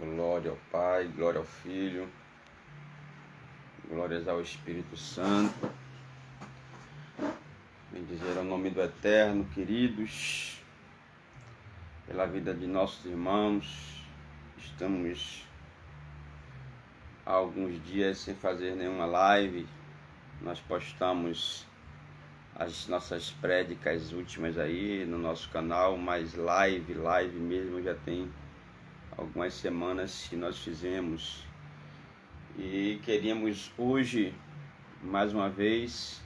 Glória ao Pai, glória ao Filho, glórias ao Espírito Santo. Bendizer ao nome do Eterno, queridos, pela vida de nossos irmãos. Estamos há alguns dias sem fazer nenhuma live. Nós postamos as nossas prédicas últimas aí no nosso canal, mas live mesmo já tem algumas semanas que nós fizemos. E queríamos hoje, mais uma vez,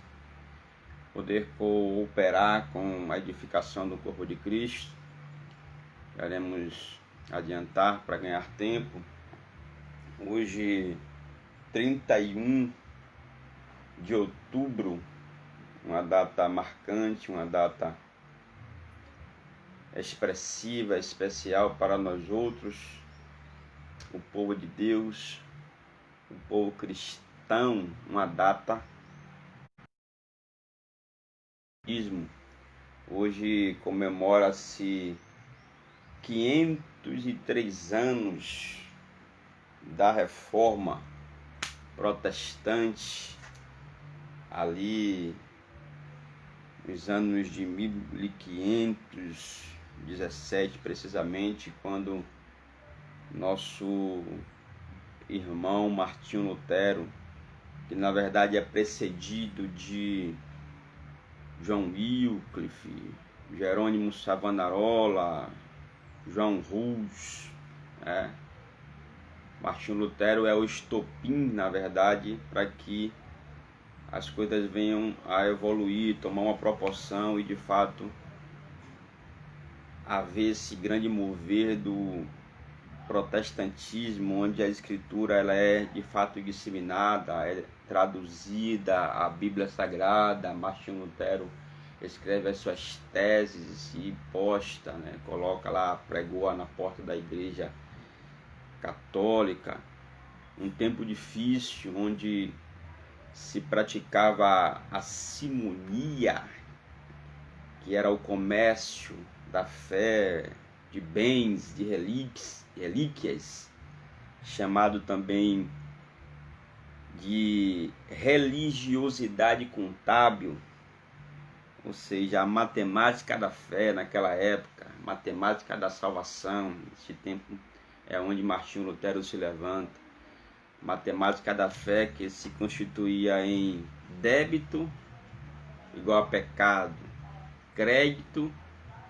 poder cooperar com a edificação do corpo de Cristo. Queremos adiantar para ganhar tempo. Hoje, 31 de outubro, uma data marcante, uma data expressiva, especial para nós outros, o povo de Deus, o povo cristão, uma data. Hoje comemora-se 503 anos da Reforma Protestante, ali nos anos de 1517, precisamente, quando nosso irmão Martinho Lutero, que na verdade é precedido de João Wycliffe, Jerônimo Savonarola, João Hus, Martinho Lutero é o estopim, na verdade, para que as coisas venham a evoluir, tomar uma proporção e de fato haver esse grande mover do protestantismo, onde a escritura ela é de fato disseminada, é traduzida, a Bíblia Sagrada. Martinho Lutero escreve as suas teses e posta, coloca lá, pregou na porta da igreja católica. Um tempo difícil, onde se praticava a simonia, que era o comércio da fé, de bens, de relíquias, chamado também de religiosidade contábil, ou seja, a matemática da fé naquela época, matemática da salvação. Esse tempo é onde Martinho Lutero se levanta. Matemática da fé, que se constituía em débito igual a pecado, crédito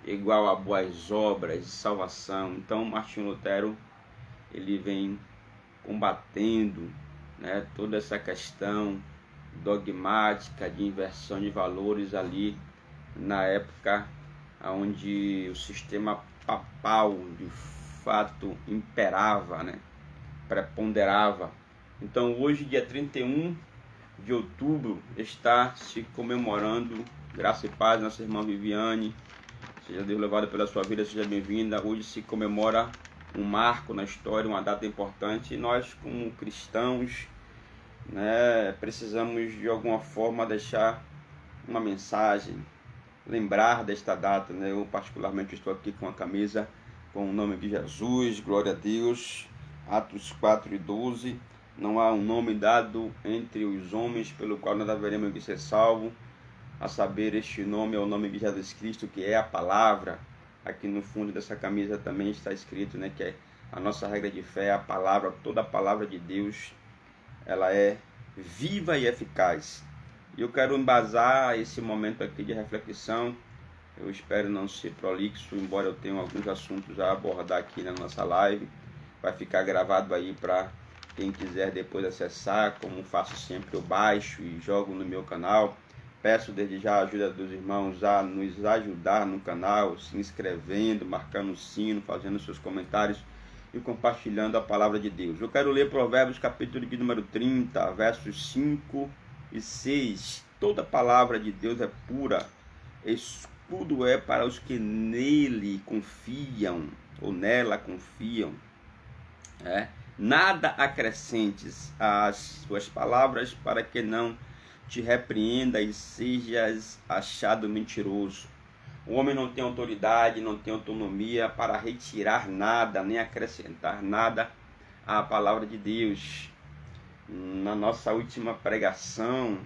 igual a boas obras de salvação. Então Martinho Lutero ele vem combatendo, toda essa questão dogmática de inversão de valores ali na época onde o sistema papal de fato imperava, preponderava. Então hoje, dia 31 de outubro, está se comemorando, graça e paz, nossa irmã Viviane, seja Deus louvado pela sua vida, seja bem-vinda. Hoje se comemora um marco na história, uma data importante, e nós, como cristãos, precisamos de alguma forma deixar uma mensagem, lembrar desta data. Eu particularmente estou aqui com a camisa com o nome de Jesus, glória a Deus. Atos 4:12, não há um nome dado entre os homens pelo qual nós haveremos de ser salvos, a saber, este nome é o nome de Jesus Cristo, que é a palavra. Aqui no fundo dessa camisa também está escrito, que é a nossa regra de fé, a palavra, toda a palavra de Deus, ela é viva e eficaz. E eu quero embasar esse momento aqui de reflexão. Eu espero não ser prolixo, embora eu tenha alguns assuntos a abordar aqui na nossa live. Vai ficar gravado aí para quem quiser depois acessar. Como faço sempre, eu baixo e jogo no meu canal. Peço desde já a ajuda dos irmãos a nos ajudar no canal, se inscrevendo, marcando o sino, fazendo seus comentários e compartilhando a palavra de Deus. Eu quero ler Provérbios capítulo de número 30, versos 5 e 6. Toda palavra de Deus é pura, escudo é para os que nele confiam, ou nela confiam. Nada acrescentes às suas palavras, para que não te repreenda e sejas achado mentiroso. O homem não tem autoridade, não tem autonomia para retirar nada, nem acrescentar nada à palavra de Deus. Na nossa última pregação,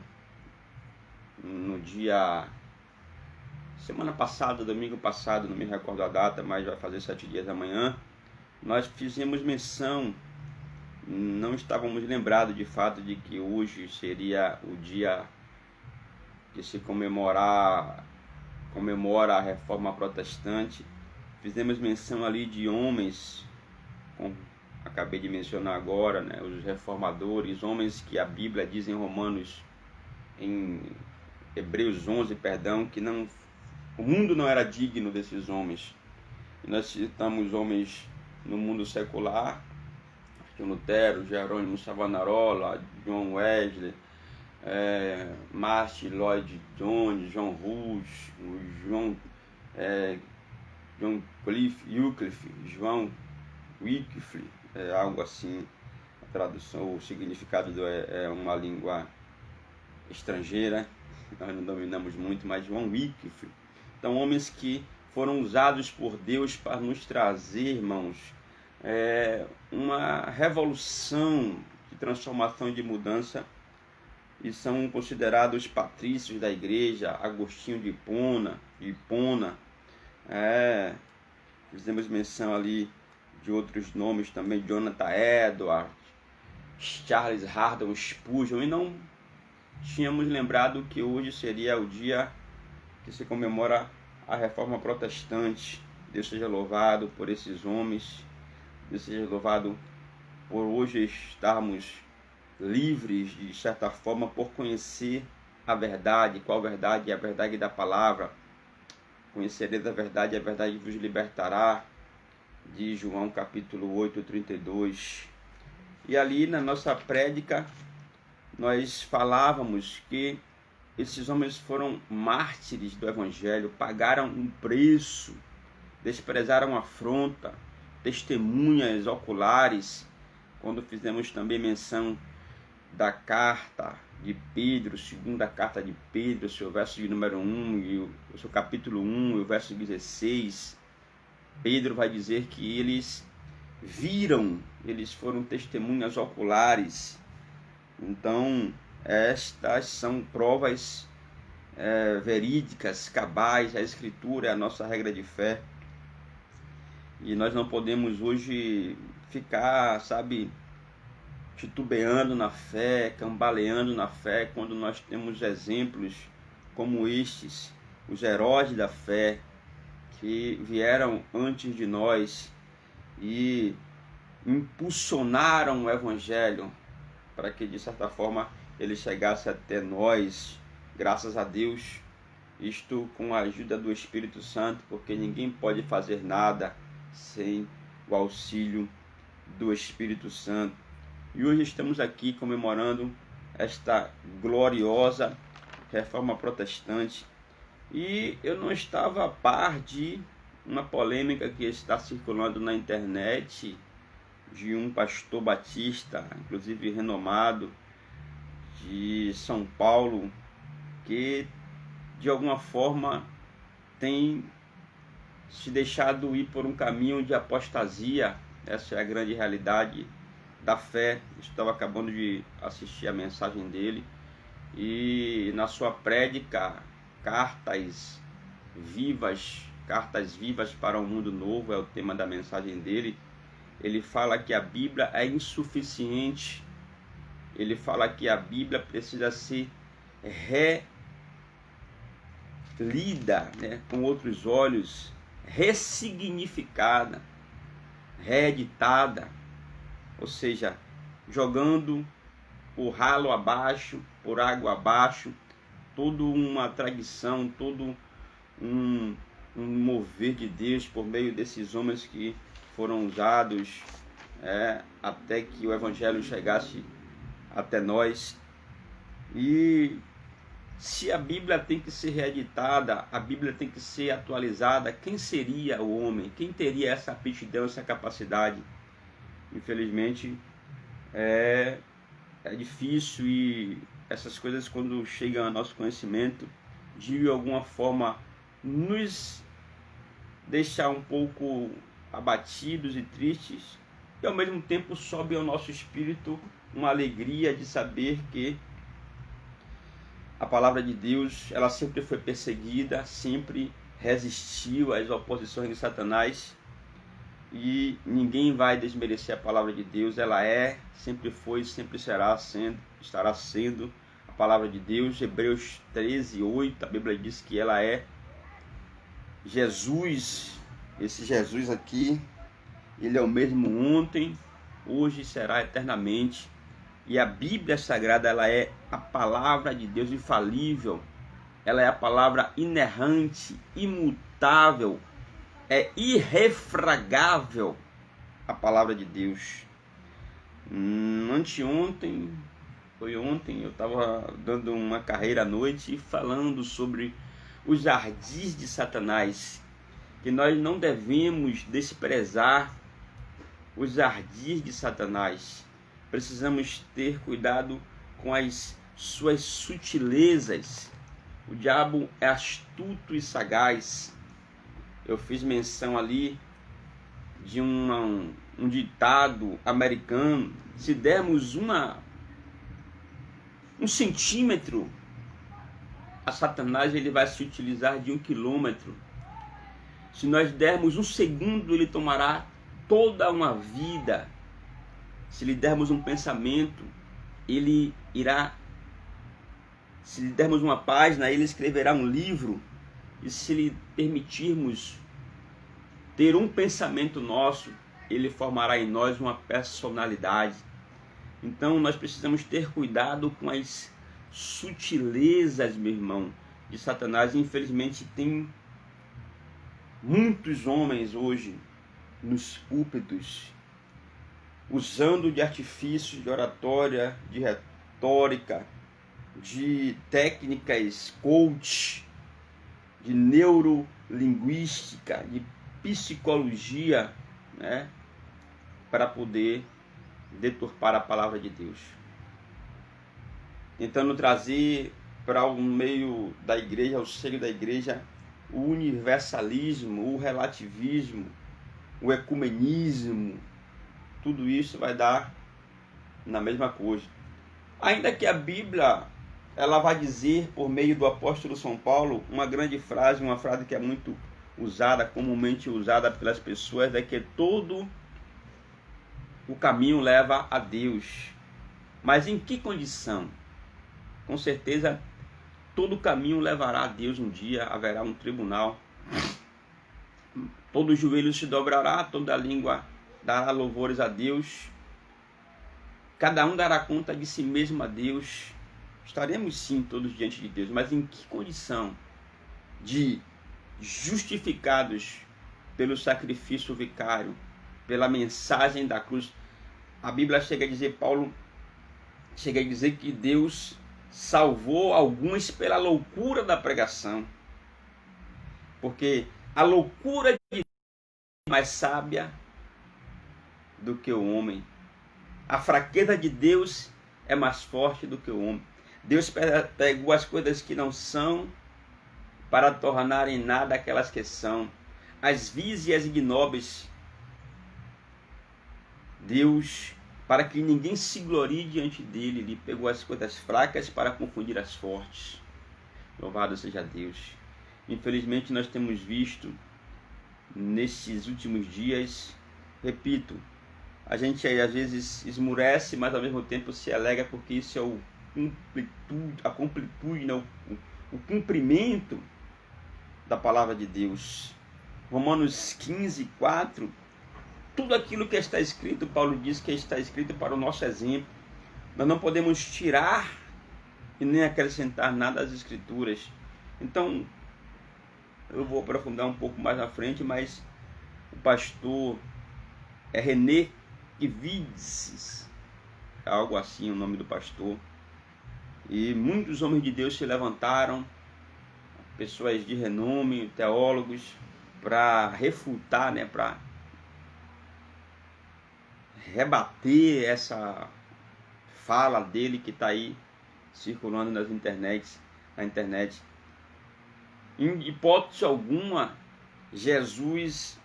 no dia... semana passada, domingo passado, não me recordo a data, mas vai fazer 7 dias amanhã, nós fizemos menção, não estávamos lembrados de fato de que hoje seria o dia que se comemora a Reforma Protestante. Fizemos menção ali de homens, como acabei de mencionar agora, né, os reformadores, homens que a Bíblia diz em Hebreus 11, perdão, que não, o mundo não era digno desses homens. E nós citamos homens no mundo secular, Lutero, Jerônimo Savonarola, John Wesley, Martin Lloyd Jones, John Hus, John Wycliffe, João Wycliffe, algo assim. A tradução, o significado é uma língua estrangeira, nós não dominamos muito, mas João Wycliffe. Então, homens que foram usados por Deus para nos trazer, irmãos, uma revolução de transformação e de mudança, e são considerados patrícios da igreja. Agostinho de Hipona, fizemos menção ali de outros nomes também, Jonathan Edwards, Charles Haddon Spurgeon, e não tínhamos lembrado que hoje seria o dia que se comemora a Reforma Protestante. Deus seja louvado por esses homens, Deus seja louvado por hoje estarmos livres, de certa forma, por conhecer a verdade. Qual verdade? A verdade da palavra. Conhecereis a verdade vos libertará, de João capítulo 8, 32. E ali na nossa prédica nós falávamos que esses homens foram mártires do Evangelho, pagaram um preço, desprezaram a afronta, testemunhas oculares, quando fizemos também menção da carta de Pedro, segunda carta de Pedro, seu verso de número 1, e o seu capítulo 1, e o verso 16, Pedro vai dizer que eles viram, eles foram testemunhas oculares. Então, estas são provas verídicas, cabais. A Escritura é a nossa regra de fé. E nós não podemos hoje ficar, titubeando na fé, cambaleando na fé, quando nós temos exemplos como estes, os heróis da fé, que vieram antes de nós e impulsionaram o Evangelho para que, de certa forma, ele chegasse até nós, graças a Deus, isto com a ajuda do Espírito Santo, porque ninguém pode fazer nada sem o auxílio do Espírito Santo. E hoje estamos aqui comemorando esta gloriosa Reforma Protestante. E eu não estava a par de uma polêmica que está circulando na internet de um pastor batista, inclusive renomado, de São Paulo, que de alguma forma tem se deixado ir por um caminho de apostasia. Essa é a grande realidade da fé. Estava acabando de assistir a mensagem dele, e na sua prédica, cartas vivas para um mundo novo, é o tema da mensagem dele. Ele fala que a Bíblia é insuficiente, ele fala que a Bíblia precisa ser relida, com outros olhos, ressignificada, reeditada, ou seja, jogando por ralo abaixo, por água abaixo, toda uma tradição, todo um mover de Deus por meio desses homens que foram usados até que o Evangelho chegasse até nós. E se a Bíblia tem que ser reeditada, a Bíblia tem que ser atualizada, quem seria o homem? Quem teria essa aptidão, essa capacidade? Infelizmente, é difícil, e essas coisas, quando chegam ao nosso conhecimento, de alguma forma nos deixar um pouco abatidos e tristes, e ao mesmo tempo sobe ao nosso espírito uma alegria de saber que a palavra de Deus, ela sempre foi perseguida, sempre resistiu às oposições de Satanás, e ninguém vai desmerecer a palavra de Deus. Ela sempre foi, sempre estará sendo a palavra de Deus. Hebreus 13:8, a Bíblia diz que ela é Jesus. Esse Jesus aqui, ele é o mesmo ontem, hoje e será eternamente. E a Bíblia Sagrada, ela é a palavra de Deus infalível. Ela é a palavra inerrante, imutável, é irrefragável a palavra de Deus. Anteontem, foi ontem, eu estava dando uma carreira à noite falando sobre os ardis de Satanás, que nós não devemos desprezar os ardis de Satanás. Precisamos ter cuidado com as suas sutilezas. O diabo é astuto e sagaz. Eu fiz menção ali de um ditado americano: se dermos um centímetro a Satanás, ele vai se utilizar de 1 quilômetro. Se nós dermos 1 segundo, ele tomará toda uma vida. Se lhe dermos um pensamento, ele irá. Se lhe dermos uma página, ele escreverá um livro. E se lhe permitirmos ter um pensamento nosso, ele formará em nós uma personalidade. Então nós precisamos ter cuidado com as sutilezas, meu irmão, de Satanás. Infelizmente tem muitos homens hoje nos púlpitos usando de artifícios de oratória, de retórica, de técnicas coach, de neurolinguística, de psicologia, né, para poder deturpar a palavra de Deus, tentando trazer para o meio da igreja, ao seio da igreja, o universalismo, o relativismo, o ecumenismo. Tudo isso vai dar na mesma coisa. Ainda que a Bíblia, ela vai dizer, por meio do apóstolo São Paulo, uma grande frase, uma frase que é muito usada, comumente usada pelas pessoas, é que todo o caminho leva a Deus. Mas em que condição? Com certeza, todo caminho levará a Deus um dia, haverá um tribunal. Todo joelho se dobrará, toda língua dará louvores a Deus. Cada um dará conta de si mesmo a Deus. Estaremos sim todos diante de Deus, mas em que condição? De justificados pelo sacrifício vicário, pela mensagem da cruz. A Bíblia chega a dizer, Paulo chega a dizer que Deus salvou alguns pela loucura da pregação, porque a loucura de Deus é mais sábia do que o homem. A fraqueza de Deus é mais forte do que o homem. Deus pegou as coisas que não são para tornar em nada aquelas que são, as vis e as ignóbeis. Deus, para que ninguém se glorie diante dele, ele pegou as coisas fracas para confundir as fortes. Louvado seja Deus. Infelizmente nós temos visto nesses últimos dias, repito, a gente às vezes esmurece, mas ao mesmo tempo se alegra, porque isso é a completude, né? O cumprimento da palavra de Deus. Romanos 15:4, tudo aquilo que está escrito, Paulo diz que está escrito para o nosso exemplo. Nós não podemos tirar e nem acrescentar nada às escrituras. Então, eu vou aprofundar um pouco mais na frente, mas o pastor René Ivides, é algo assim o nome do pastor, e muitos homens de Deus se levantaram, pessoas de renome, teólogos, para refutar, né, para rebater essa fala dele que está aí circulando na internet. Em hipótese alguma, Jesus,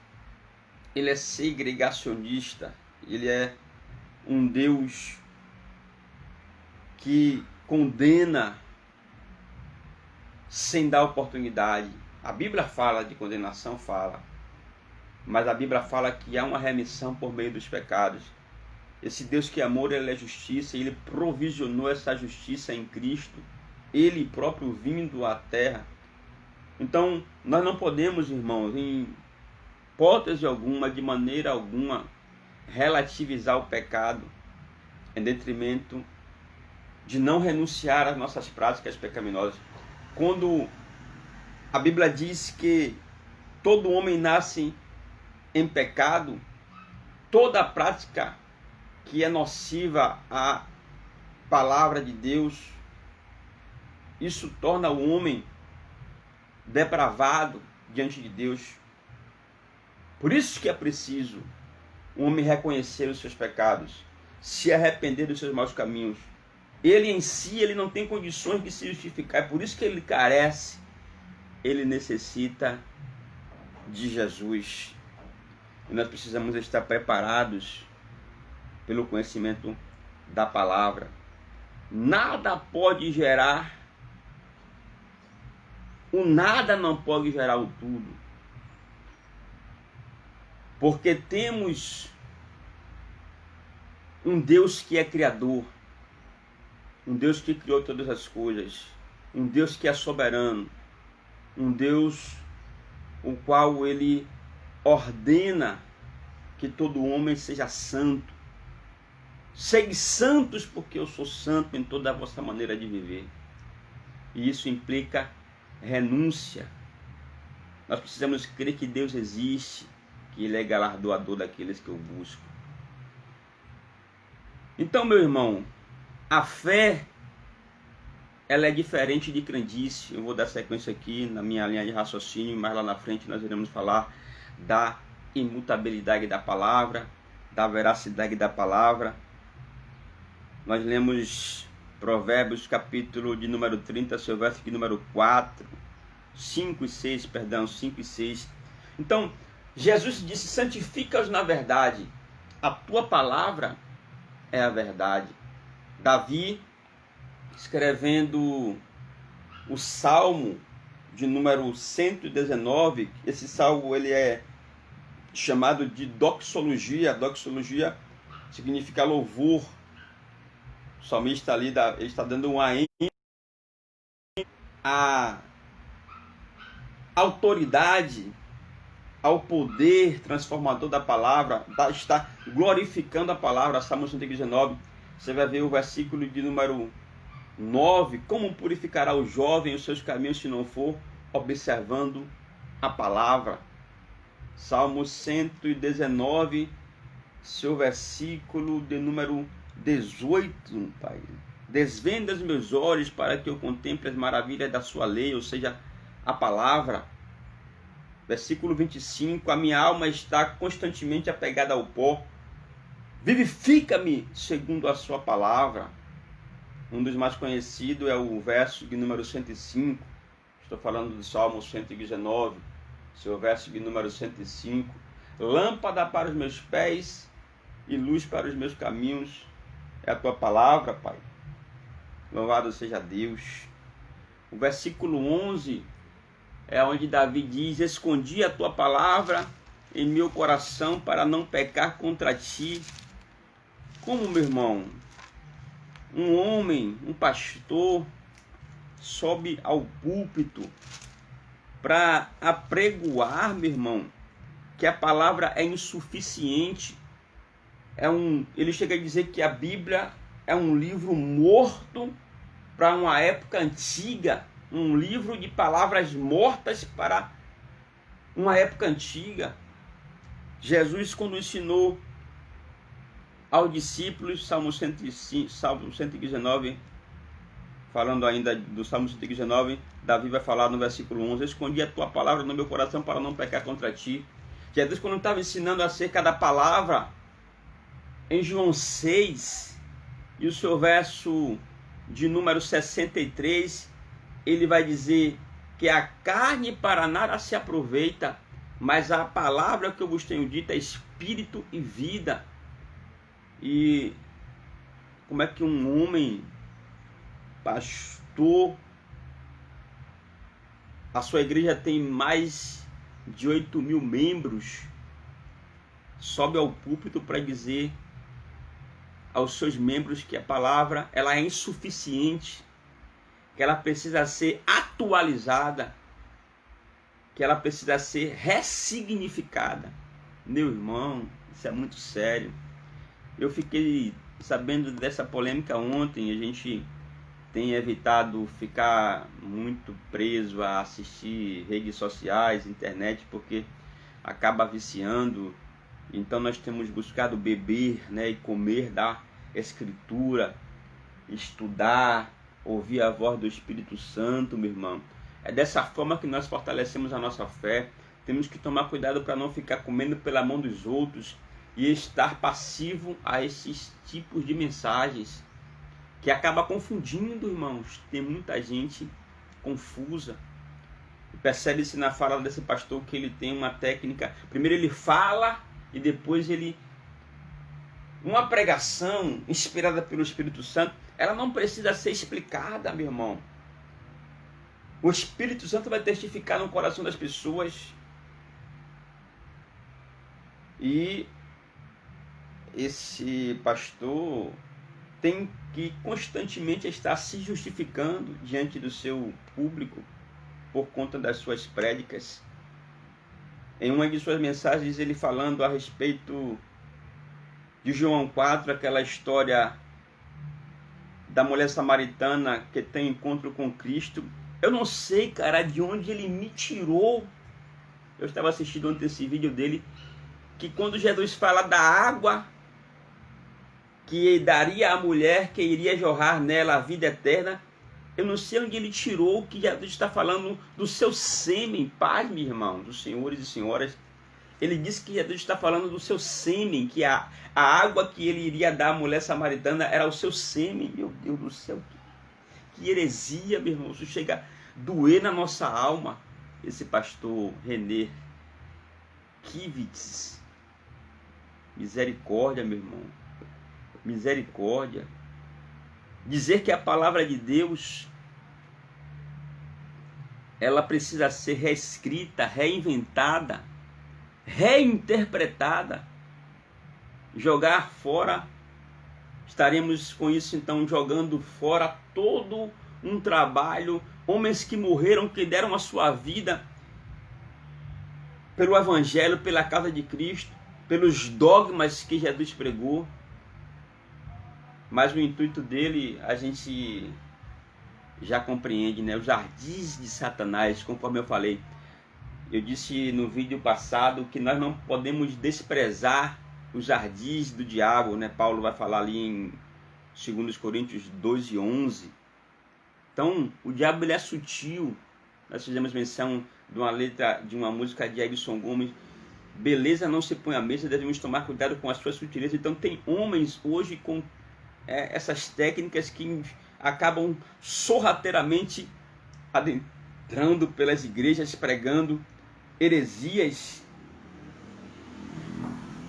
ele é segregacionista, ele é um Deus que condena sem dar oportunidade. A Bíblia fala de condenação, fala, mas a Bíblia fala que há uma remissão por meio dos pecados. Esse Deus que é amor, ele é justiça, ele provisionou essa justiça em Cristo, ele próprio vindo à terra. Então, nós não podemos, irmãos, em hipótese alguma, de maneira alguma, relativizar o pecado em detrimento de não renunciar às nossas práticas pecaminosas. Quando a Bíblia diz que todo homem nasce em pecado, toda a prática que é nociva à palavra de Deus, isso torna o homem depravado diante de Deus. Por isso que é preciso o homem reconhecer os seus pecados, se arrepender dos seus maus caminhos. Ele em si, ele não tem condições de se justificar, é por isso que ele carece, ele necessita de Jesus. E nós precisamos estar preparados pelo conhecimento da palavra. Nada pode gerar, o nada não pode gerar o tudo. Porque temos um Deus que é criador, um Deus que criou todas as coisas, um Deus que é soberano, um Deus o qual ele ordena que todo homem seja santo. Sede santos porque eu sou santo em toda a vossa maneira de viver. E isso implica renúncia. Nós precisamos crer que Deus existe, que ele é galardoador daqueles que o buscam. Então, meu irmão, a fé, ela é diferente de crendice. Eu vou dar sequência aqui na minha linha de raciocínio, mas lá na frente nós iremos falar da imutabilidade da palavra, da veracidade da palavra. Nós lemos Provérbios, capítulo de número 30, seu verso de número 5 e 6. Então, Jesus disse, santifica-os na verdade, a tua palavra é a verdade. Davi, escrevendo o Salmo de número 119, esse salmo ele é chamado de doxologia. Doxologia significa louvor. O salmista ali ele está dando uma ênfase à autoridade, ao poder transformador da palavra, está glorificando a palavra. Salmo 119, você vai ver o versículo de número 9, como purificará o jovem os seus caminhos se não for observando a palavra. Salmo 119, seu versículo de número 18, Pai. Desvenda os meus olhos para que eu contemple as maravilhas da sua lei, ou seja, a palavra. Versículo 25, a minha alma está constantemente apegada ao pó. Vivifica-me segundo a sua palavra. Um dos mais conhecidos é o verso de número 105. Estou falando do Salmo 119, seu verso de número 105. Lâmpada para os meus pés e luz para os meus caminhos é a tua palavra, Pai. Louvado seja Deus. O versículo 11 é onde Davi diz, escondi a tua palavra em meu coração para não pecar contra ti. Como, meu irmão, um homem, um pastor, sobe ao púlpito para apregoar, meu irmão, que a palavra é insuficiente. Ele chega a dizer que a Bíblia é um livro morto para uma época antiga, um livro de palavras mortas para uma época antiga. Jesus, quando ensinou aos discípulos, Salmo 119, falando ainda do Salmo 119, Davi vai falar no versículo 11, escondi a tua palavra no meu coração para não pecar contra ti. Jesus, quando estava ensinando acerca da palavra, em João 6, e o seu verso de número 63, ele vai dizer, que a carne para nada se aproveita, mas a palavra que eu vos tenho dito é espírito e vida. E como é que um homem, pastor, a sua igreja tem mais de 8.000 membros, sobe ao púlpito para dizer aos seus membros que a palavra ela é insuficiente, que ela precisa ser atualizada, que ela precisa ser ressignificada? Meu irmão, isso é muito sério. Eu fiquei sabendo dessa polêmica ontem. A gente tem evitado ficar muito preso a assistir redes sociais, internet, porque acaba viciando. Então nós temos buscado beber, né, e comer da Escritura, estudar, ouvir a voz do Espírito Santo, meu irmão. É dessa forma que nós fortalecemos a nossa fé. Temos que tomar cuidado para não ficar comendo pela mão dos outros e estar passivo a esses tipos de mensagens que acaba confundindo, irmãos. Tem muita gente confusa. Percebe-se na fala desse pastor que ele tem uma técnica. Primeiro ele fala e depois ele... Uma pregação inspirada pelo Espírito Santo, ela não precisa ser explicada, meu irmão. O Espírito Santo vai testificar no coração das pessoas. E esse pastor tem que constantemente estar se justificando diante do seu público por conta das suas prédicas. Em uma de suas mensagens, ele falando a respeito de João 4, aquela história da mulher samaritana que tem encontro com Cristo. Eu não sei, cara, de onde ele me tirou. Eu estava assistindo ontem esse vídeo dele, que quando Jesus fala da água que daria à mulher, que iria jorrar nela a vida eterna, eu não sei onde ele tirou que Jesus está falando do seu sêmen. Paz, meu irmão, dos senhores e senhoras. Ele disse que Jesus está falando do seu sêmen, que a água que ele iria dar à mulher samaritana era o seu sêmen. Meu Deus do céu, que heresia, meu irmão. Isso chega a doer na nossa alma. Esse pastor René Kivitz, misericórdia, meu irmão, misericórdia. Dizer que a palavra de Deus ela precisa ser reescrita, reinventada, reinterpretada, jogar fora. Estaremos com isso então jogando fora todo um trabalho, homens que morreram, que deram a sua vida pelo Evangelho, pela causa de Cristo, pelos dogmas que Jesus pregou. Mas o intuito dele a gente já compreende, né? Os ardis de Satanás, conforme eu falei. Eu disse no vídeo passado que nós não podemos desprezar os ardis do diabo, né? Paulo vai falar ali em 2 Coríntios 12:11. Então, o diabo ele é sutil. Nós fizemos menção de uma letra de uma música de Edson Gomes. Beleza não se põe à mesa, devemos tomar cuidado com as suas sutilezas. Então, tem homens hoje com essas técnicas que acabam sorrateiramente adentrando pelas igrejas, pregando heresias.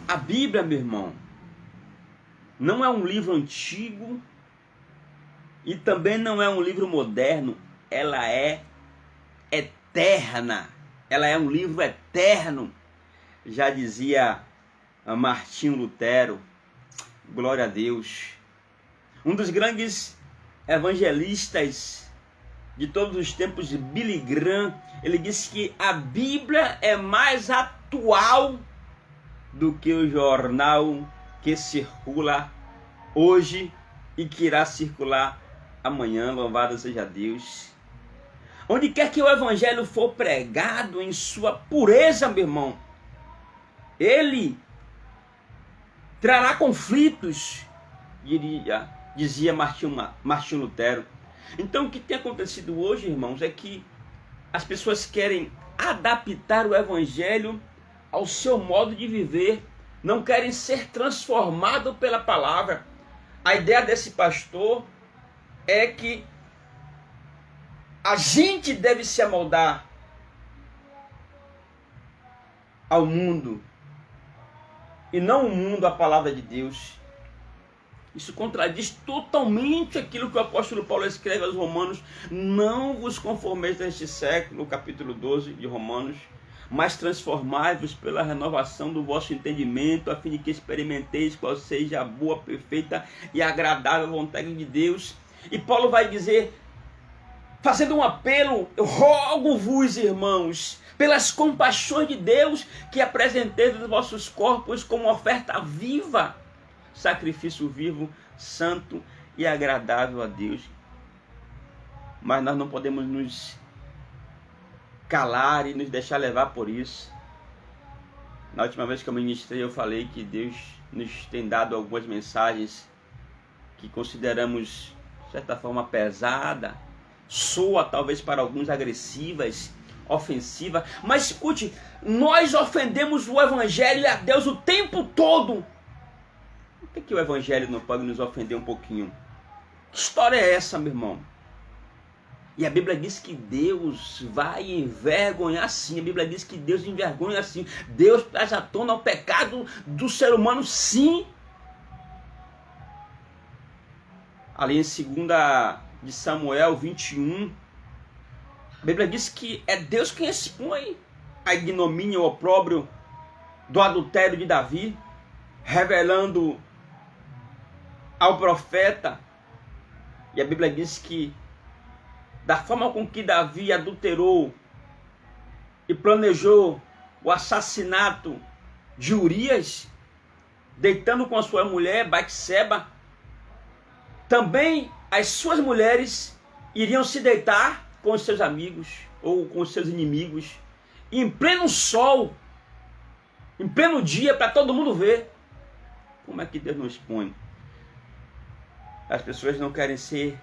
A Bíblia, meu irmão, não é um livro antigo e também não é um livro moderno. Ela é eterna. Ela é um livro eterno. Já dizia Martinho Lutero, glória a Deus. Um dos grandes evangelistas de todos os tempos, Billy Graham, ele disse que a Bíblia é mais atual do que o jornal que circula hoje e que irá circular amanhã. Louvado seja Deus. Onde quer que o evangelho for pregado em sua pureza, meu irmão, ele trará conflitos, dizia Martinho Lutero. Então o que tem acontecido hoje, irmãos, é que as pessoas querem adaptar o evangelho ao seu modo de viver, não querem ser transformados pela palavra. A ideia desse pastor é que A gente deve se amoldar ao mundo e não o mundo à palavra de Deus. Isso contradiz totalmente aquilo que o apóstolo Paulo escreve aos Romanos: não vos conformeis neste século, capítulo 12 de Romanos, mas transformai-vos pela renovação do vosso entendimento, a fim de que experimenteis qual seja a boa, perfeita e agradável vontade de Deus. E Paulo vai dizer, fazendo um apelo: eu rogo-vos, irmãos, pelas compaixões de Deus, que apresenteis os vossos corpos como oferta viva, sacrifício vivo, santo e agradável a Deus. Mas nós não podemos nos calar e nos deixar levar por isso. Na última vez que eu ministrei, eu falei que Deus nos tem dado algumas mensagens que consideramos, de certa forma, pesada, soa talvez para alguns agressivas, ofensiva, mas escute, nós ofendemos o Evangelho e a Deus o tempo todo. Por que o Evangelho não pode nos ofender um pouquinho? Que história é essa, meu irmão? E a Bíblia diz que Deus vai envergonhar sim. A Bíblia diz que Deus envergonha sim. Deus traz à tona o pecado do ser humano sim. Ali em 2 de Samuel 21, a Bíblia diz que é Deus quem expõe a ignomínia, o opróbrio do adultério de Davi, revelando ao profeta. E a Bíblia diz que da forma com que Davi adulterou e planejou o assassinato de Urias, deitando com a sua mulher Batseba, também as suas mulheres iriam se deitar com os seus amigos ou com os seus inimigos, em pleno sol, em pleno dia, para todo mundo ver. Como é que Deus não expõe? As pessoas não querem ser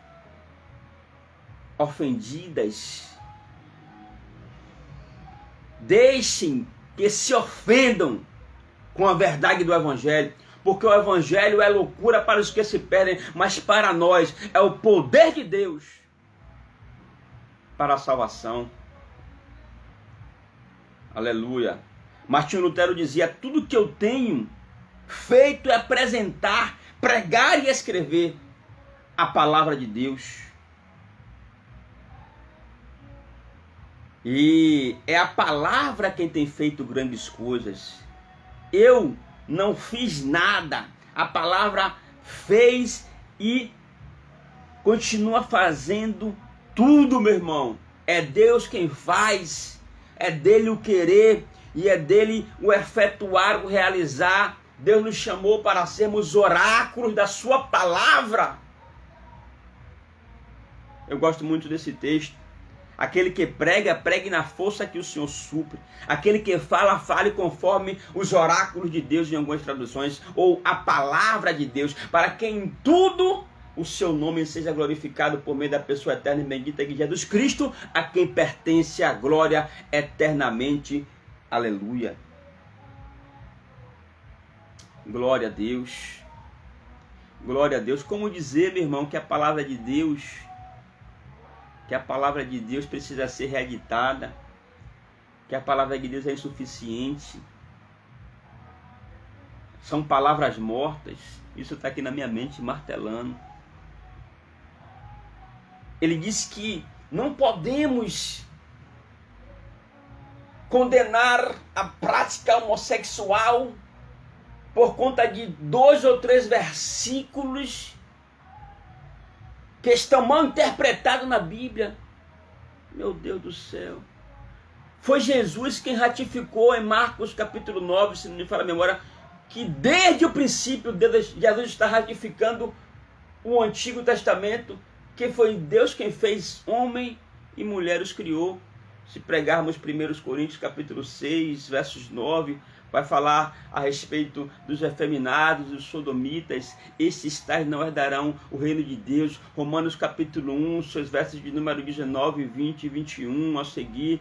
ofendidas. Deixem que se ofendam com a verdade do Evangelho, porque o Evangelho é loucura para os que se perdem, mas para nós é o poder de Deus para a salvação. Aleluia. Martinho Lutero dizia: tudo que eu tenho feito é apresentar, pregar e escrever a palavra de Deus. E é a palavra quem tem feito grandes coisas. Eu não fiz nada. A palavra fez e continua fazendo tudo, meu irmão. É Deus quem faz. É dele o querer e é dele o efetuar, o realizar. Deus nos chamou para sermos oráculos da sua palavra. Eu gosto muito desse texto. Aquele que prega, pregue na força que o Senhor supre. Aquele que fala, fale conforme os oráculos de Deus em algumas traduções, ou a palavra de Deus, para que em tudo o seu nome seja glorificado por meio da pessoa eterna e bendita de Jesus Cristo, a quem pertence a glória eternamente. Aleluia. Glória a Deus. Glória a Deus. Como dizer, meu irmão, que a palavra de Deus precisa ser reeditada, que a palavra de Deus é insuficiente, são palavras mortas. Isso está aqui na minha mente martelando. Ele diz que não podemos condenar a prática homossexual por conta de 2 ou 3 versículos que estão mal interpretados na Bíblia. Meu Deus do céu. Foi Jesus quem ratificou em Marcos capítulo 9, se não me falha a memória, que desde o princípio Jesus está ratificando o Antigo Testamento, que foi Deus quem fez homem e mulher, os criou. Se pregarmos 1 Coríntios capítulo 6, versos 9, vai falar a respeito dos efeminados, dos sodomitas. Esses tais não herdarão o reino de Deus. Romanos capítulo 1, seus versos de número 19, 20 e 21 a seguir.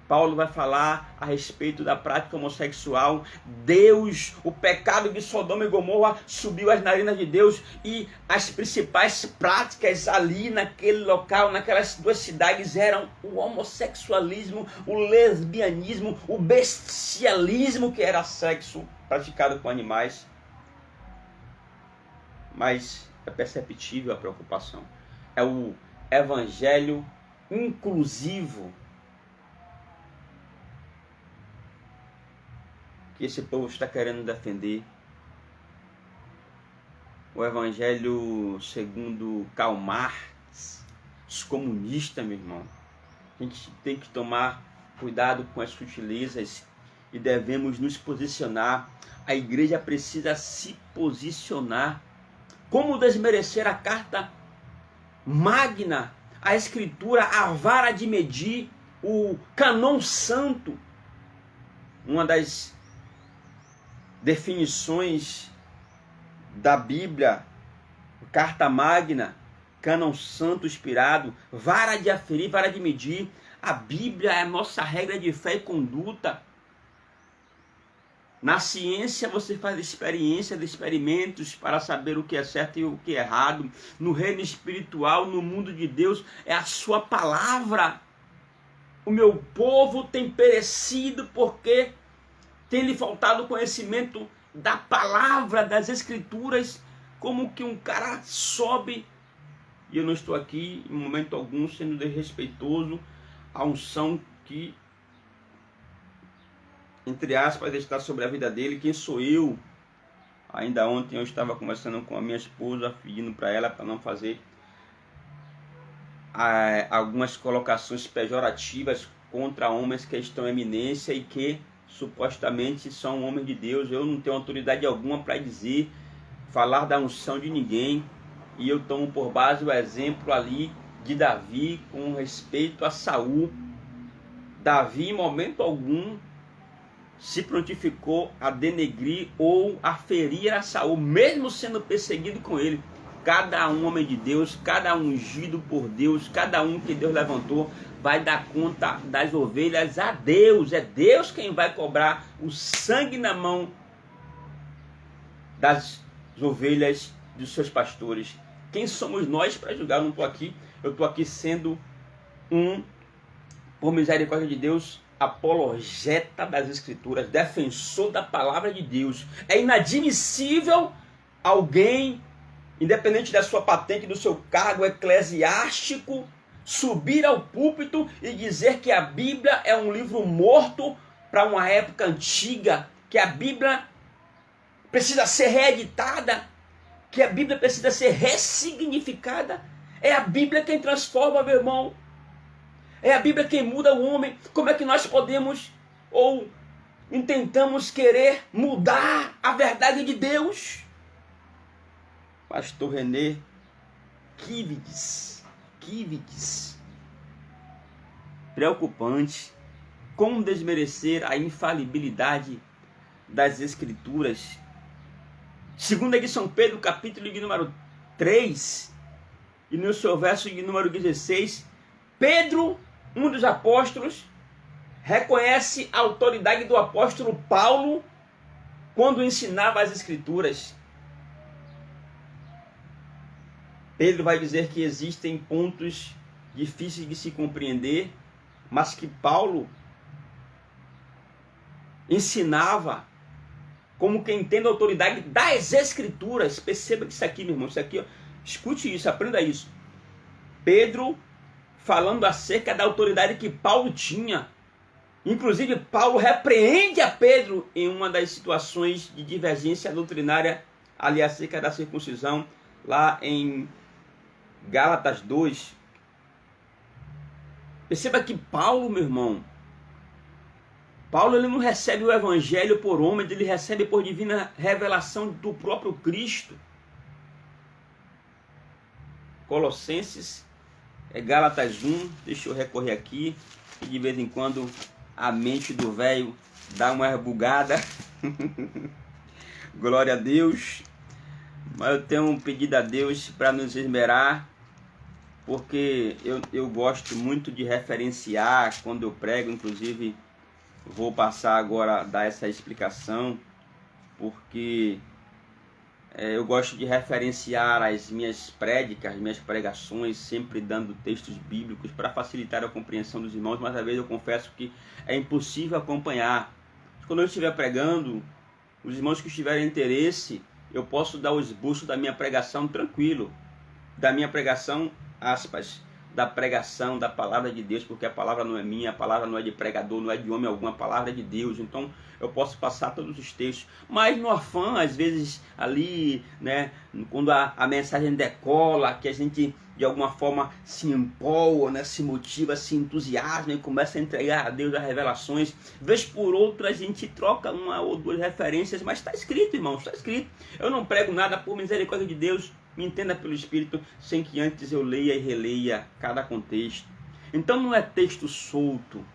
Paulo vai falar a respeito da prática homossexual. Deus, o pecado de Sodoma e Gomorra subiu às narinas de Deus, e as principais práticas ali naquele local, naquelas duas cidades, eram o homossexualismo, o lesbianismo, o bestialismo, que era sexo praticado com animais. Mas é perceptível a preocupação. É o evangelho inclusivo que esse povo está querendo defender. O evangelho segundo Karl Marx, os comunistas, meu irmão. A gente tem que tomar cuidado com as sutilezas e devemos nos posicionar. A igreja precisa se posicionar. Como desmerecer a carta magna, a escritura, a vara de medir, o cânon santo? Uma das definições da Bíblia, carta magna, cânon santo inspirado, vara de aferir, vara de medir. A Bíblia é a nossa regra de fé e conduta. Na ciência você faz experiência de experimentos para saber o que é certo e o que é errado. No reino espiritual, no mundo de Deus, é a sua palavra. O meu povo tem perecido porque tem lhe faltado conhecimento da palavra, das escrituras. Como que um cara sobe, e eu não estou aqui em momento algum sendo desrespeitoso à unção que, entre aspas, está sobre a vida dele. Quem sou eu? Ainda ontem eu estava conversando com a minha esposa, pedindo para ela para não fazer algumas colocações pejorativas contra homens que estão em eminência e que supostamente são homens de Deus. Eu não tenho autoridade alguma para dizer, falar da unção de ninguém, e eu tomo por base o exemplo ali de Davi com respeito a Saul. Davi, em momento algum, se prontificou a denegrir ou a ferir a Saul, mesmo sendo perseguido com ele. Cada um homem de Deus, cada um ungido por Deus, cada um que Deus levantou, vai dar conta das ovelhas a Deus. É Deus quem vai cobrar o sangue na mão das ovelhas dos seus pastores. Quem somos nós para julgar? Eu não estou aqui. Eu estou aqui sendo por misericórdia de Deus, apologeta das Escrituras, defensor da palavra de Deus. É inadmissível alguém, independente da sua patente, do seu cargo eclesiástico, subir ao púlpito e dizer que a Bíblia é um livro morto para uma época antiga, que a Bíblia precisa ser reeditada, que a Bíblia precisa ser ressignificada. É a Bíblia quem transforma, meu irmão. É a Bíblia quem muda o homem. Como é que nós podemos ou intentamos querer mudar a verdade de Deus? Pastor René Kivides. Preocupante. Como desmerecer a infalibilidade das Escrituras? Segunda de São Pedro, capítulo de número 3, e no seu verso de número 16, Pedro, um dos apóstolos, reconhece a autoridade do apóstolo Paulo quando ensinava as Escrituras. Pedro vai dizer que existem pontos difíceis de se compreender, mas que Paulo ensinava como quem tem a autoridade das Escrituras. Perceba que isso aqui, meu irmão, isso aqui, ó, escute isso, aprenda isso. Pedro falando acerca da autoridade que Paulo tinha. Inclusive, Paulo repreende a Pedro em uma das situações de divergência doutrinária ali acerca da circuncisão, lá em Gálatas 2. Perceba que Paulo, meu irmão, Paulo, ele não recebe o evangelho por homem, ele recebe por divina revelação do próprio Cristo. Colossenses, Gálatas 1, deixa eu recorrer aqui, que de vez em quando a mente do velho dá uma bugada. Glória a Deus. Mas eu tenho um pedido a Deus para nos esmerar porque eu gosto muito de referenciar quando eu prego, inclusive vou passar agora a dar essa explicação, porque eu gosto de referenciar as minhas prédicas, as minhas pregações, sempre dando textos bíblicos para facilitar a compreensão dos irmãos, mas às vezes eu confesso que é impossível acompanhar. Quando eu estiver pregando, os irmãos que tiverem interesse, eu posso dar o esboço da minha pregação tranquilo, da minha pregação, aspas, da pregação da palavra de Deus, porque a palavra não é minha, a palavra não é de pregador, não é de homem algum, a palavra é de Deus. Então eu posso passar todos os textos, mas no afã, às vezes ali, né, quando a mensagem decola, que a gente de alguma forma se empolga, né, se motiva, se entusiasma e começa a entregar a Deus as revelações, vez por outra a gente troca uma ou duas referências, mas está escrito, irmãos, está escrito. Eu não prego nada por misericórdia de Deus, me entenda pelo Espírito, sem que antes eu leia e releia cada contexto. Então não é texto solto,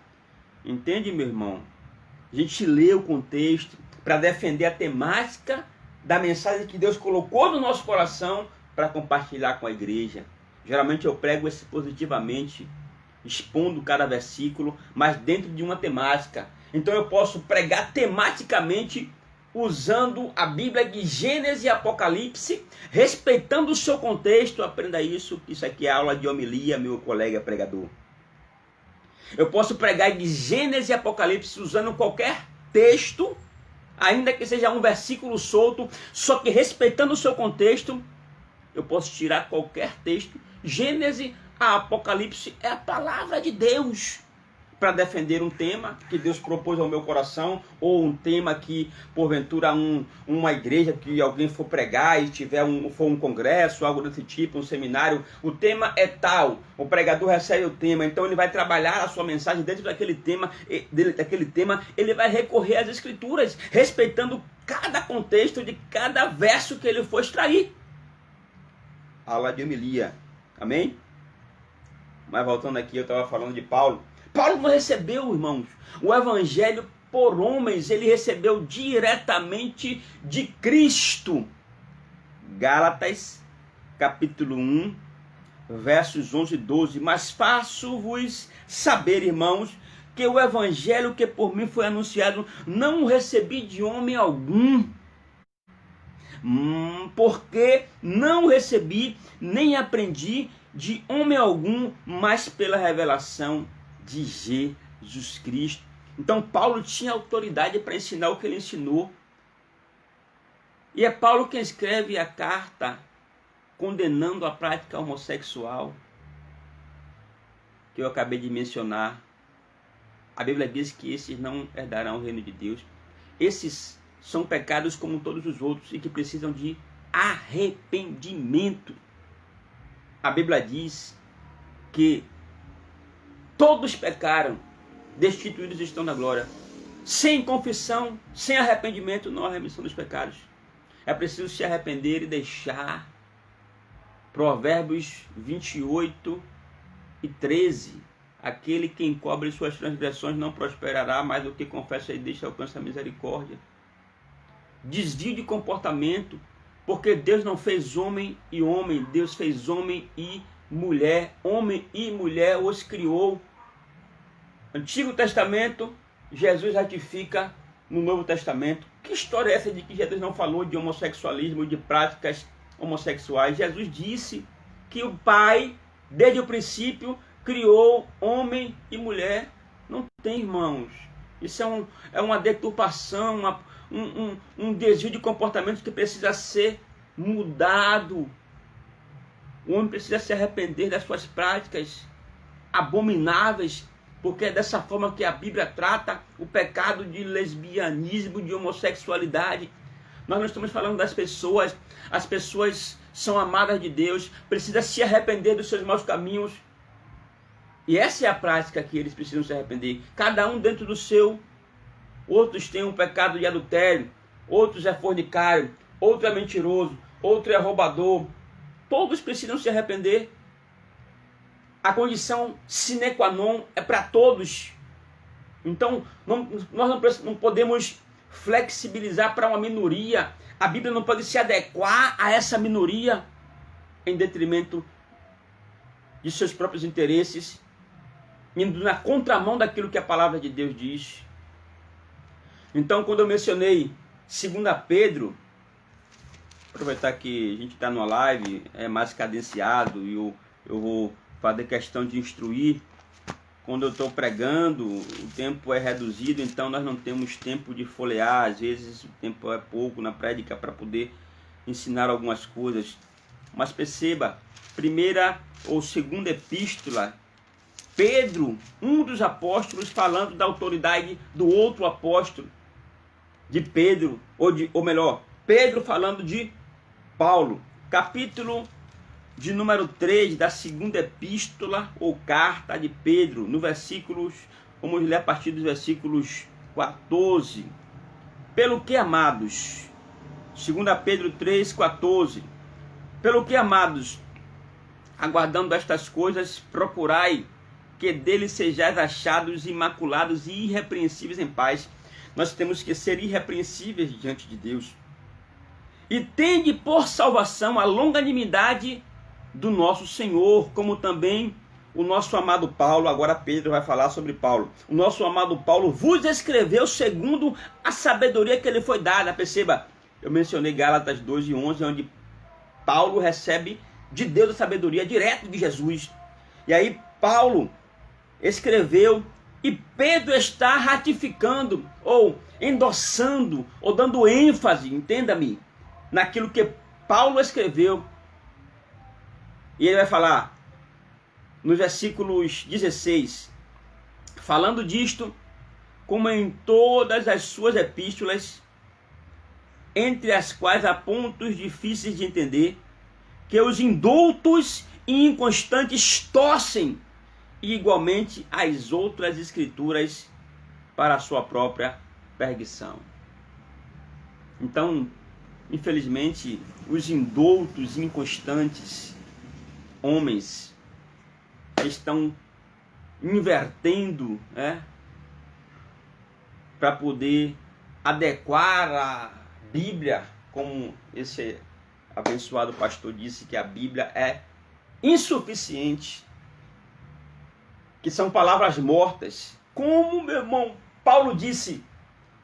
entende, meu irmão? A gente lê o contexto para defender a temática da mensagem que Deus colocou no nosso coração para compartilhar com a igreja. Geralmente eu prego expositivamente, expondo cada versículo, mas dentro de uma temática. Então eu posso pregar tematicamente usando a Bíblia de Gênesis e Apocalipse, respeitando o seu contexto. Aprenda isso aqui é aula de homilia, meu colega pregador. Eu posso pregar de Gênesis e Apocalipse usando qualquer texto, ainda que seja um versículo solto, só que respeitando o seu contexto, eu posso tirar qualquer texto. Gênesis a Apocalipse é a palavra de Deus para defender um tema que Deus propôs ao meu coração, ou um tema que, porventura, uma igreja que alguém for pregar e for um congresso, algo desse tipo, um seminário, o tema é tal, o pregador recebe o tema, então ele vai trabalhar a sua mensagem dentro daquele tema, ele vai recorrer às escrituras, respeitando cada contexto de cada verso que ele for extrair. Aula de homilia, amém? Mas voltando aqui, eu estava falando de Paulo. Paulo não recebeu, irmãos, o evangelho por homens, ele recebeu diretamente de Cristo. Gálatas, capítulo 1, versos 11 e 12. Mas faço-vos saber, irmãos, que o evangelho que por mim foi anunciado, não o recebi de homem algum, porque não recebi, nem aprendi de homem algum, mas pela revelação de Jesus Cristo. Então Paulo tinha autoridade para ensinar o que ele ensinou. E é Paulo quem escreve a carta condenando a prática homossexual que eu acabei de mencionar. A Bíblia diz que esses não herdarão o reino de Deus. Esses são pecados como todos os outros e que precisam de arrependimento. A Bíblia diz que todos pecaram, destituídos estão da glória. Sem confissão, sem arrependimento, não há remissão dos pecados. É preciso se arrepender e deixar. Provérbios 28 e 13. Aquele que encobre suas transgressões não prosperará, mas o que confessa e deixa alcança a misericórdia. Desvio de comportamento, porque Deus não fez homem e homem, Deus fez homem e mulher. Homem e mulher os criou. Antigo Testamento, Jesus ratifica no Novo Testamento. Que história é essa de que Jesus não falou de homossexualismo, de práticas homossexuais? Jesus disse que o Pai, desde o princípio, criou homem e mulher. Não tem, irmãos. Isso é uma deturpação, um desvio de comportamento que precisa ser mudado. O homem precisa se arrepender das suas práticas abomináveis, porque é dessa forma que a Bíblia trata o pecado de lesbianismo, de homossexualidade. Nós não estamos falando das pessoas. As pessoas são amadas de Deus, precisam se arrepender dos seus maus caminhos. E essa é a prática que eles precisam se arrepender. Cada um dentro do seu. Outros têm um pecado de adultério, outros é fornicário, outro é mentiroso, outro é roubador. Todos precisam se arrepender. A condição sine qua non é para todos. Então, nós não podemos flexibilizar para uma minoria. A Bíblia não pode se adequar a essa minoria em detrimento de seus próprios interesses, indo na contramão daquilo que a palavra de Deus diz. Então, quando eu mencionei 2 Pedro, aproveitar que a gente está numa live, é mais cadenciado, e eu vou fazer questão de instruir. Quando eu estou pregando, o tempo é reduzido, então nós não temos tempo de folhear, às vezes o tempo é pouco na prédica para poder ensinar algumas coisas. Mas perceba, primeira ou segunda epístola, Pedro, um dos apóstolos, falando da autoridade do outro apóstolo, de Pedro, ou melhor, Pedro falando de Paulo. Capítulo de número 3 da segunda epístola ou carta de Pedro, no versículos, vamos ler a partir dos versículos 14. Pelo que, amados, 2 Pedro 3,14, pelo que, amados, aguardando estas coisas, procurai que dele sejais achados imaculados e irrepreensíveis em paz. Nós temos que ser irrepreensíveis diante de Deus. E tende por salvação a longanimidade do nosso Senhor, como também o nosso amado Paulo, agora Pedro vai falar sobre Paulo. O nosso amado Paulo vos escreveu segundo a sabedoria que lhe foi dada. Perceba, eu mencionei Gálatas 2:11, onde Paulo recebe de Deus a sabedoria direto de Jesus. E aí Paulo escreveu e Pedro está ratificando, ou endossando, ou dando ênfase, entenda-me, naquilo que Paulo escreveu. E ele vai falar nos versículos 16, falando disto, como em todas as suas epístolas, entre as quais há pontos difíceis de entender, que os indultos e inconstantes torcem, e igualmente as outras escrituras para a sua própria perdição. Então, infelizmente, os indultos e inconstantes, homens, estão invertendo, para poder adequar a Bíblia, como esse abençoado pastor disse, que a Bíblia é insuficiente, que são palavras mortas. Como, meu irmão, Paulo disse,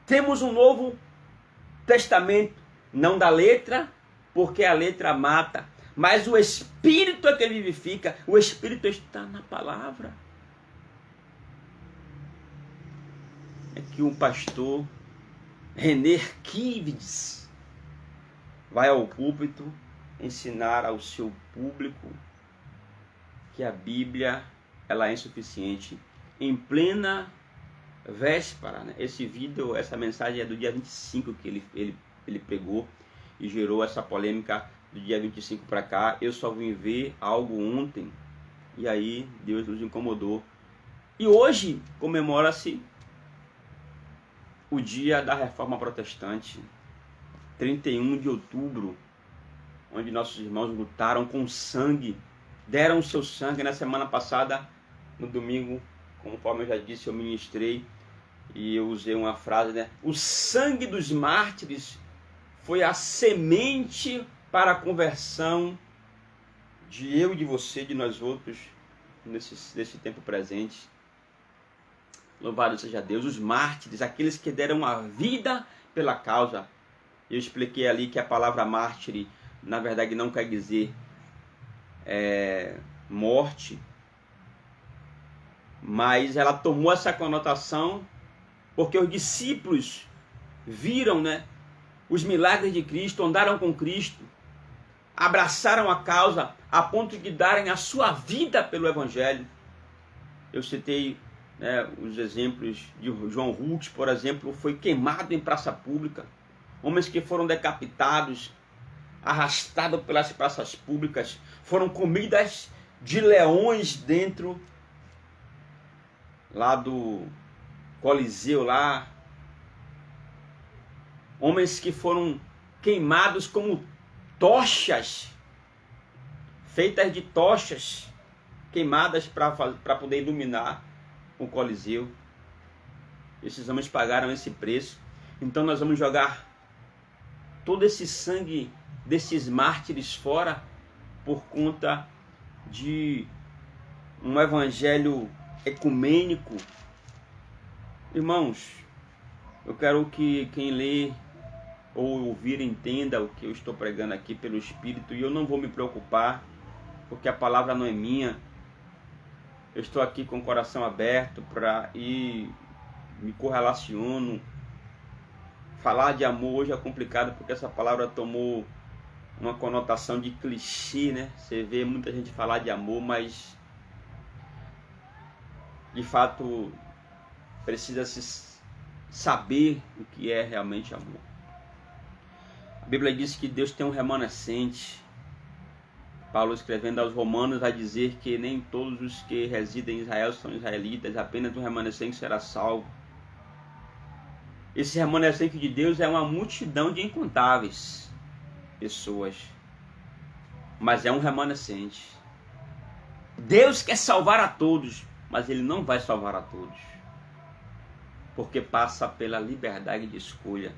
temos um novo testamento, não da letra, porque a letra mata, mas o Espírito é que vivifica. O Espírito está na palavra. É que um pastor, René Kivides, vai ao púlpito ensinar ao seu público que a Bíblia ela é insuficiente. Em plena véspera, esse vídeo, essa mensagem é do dia 25 que ele pregou e gerou essa polêmica do dia 25 para cá. Eu só vim ver algo ontem e aí Deus nos incomodou. E hoje comemora-se o dia da Reforma Protestante, 31 de outubro, onde nossos irmãos lutaram com sangue, deram o seu sangue. Na semana passada, no domingo, conforme eu já disse, eu ministrei e eu usei uma frase, o sangue dos mártires foi a semente para a conversão de eu e de você, de nós outros, nesse tempo presente. Louvado seja Deus. Os mártires, aqueles que deram a vida pela causa. Eu expliquei ali que a palavra mártir, na verdade, não quer dizer morte, mas ela tomou essa conotação porque os discípulos viram, os milagres de Cristo, andaram com Cristo, abraçaram a causa a ponto de darem a sua vida pelo Evangelho. Eu citei os exemplos de João Hus, por exemplo, foi queimado em praça pública. Homens que foram decapitados, arrastados pelas praças públicas, foram comidas de leões dentro lá do Coliseu lá. Homens que foram queimados como tochas, feitas de tochas queimadas para poder iluminar o Coliseu. Esses homens pagaram esse preço. Então nós vamos jogar todo esse sangue desses mártires fora por conta de um evangelho ecumênico. Irmãos, eu quero que quem lê ou ouvir entenda o que eu estou pregando aqui pelo Espírito, e eu não vou me preocupar, porque a palavra não é minha. Eu estou aqui com o coração aberto e me correlaciono. Falar de amor hoje é complicado, porque essa palavra tomou uma conotação de clichê, né? Você vê muita gente falar de amor, mas de fato precisa se saber o que é realmente amor. A Bíblia diz que Deus tem um remanescente. Paulo, escrevendo aos Romanos, vai dizer que nem todos os que residem em Israel são israelitas, apenas um remanescente será salvo. Esse remanescente de Deus é uma multidão de incontáveis pessoas, mas é um remanescente. Deus quer salvar a todos, mas Ele não vai salvar a todos, porque passa pela liberdade de escolha.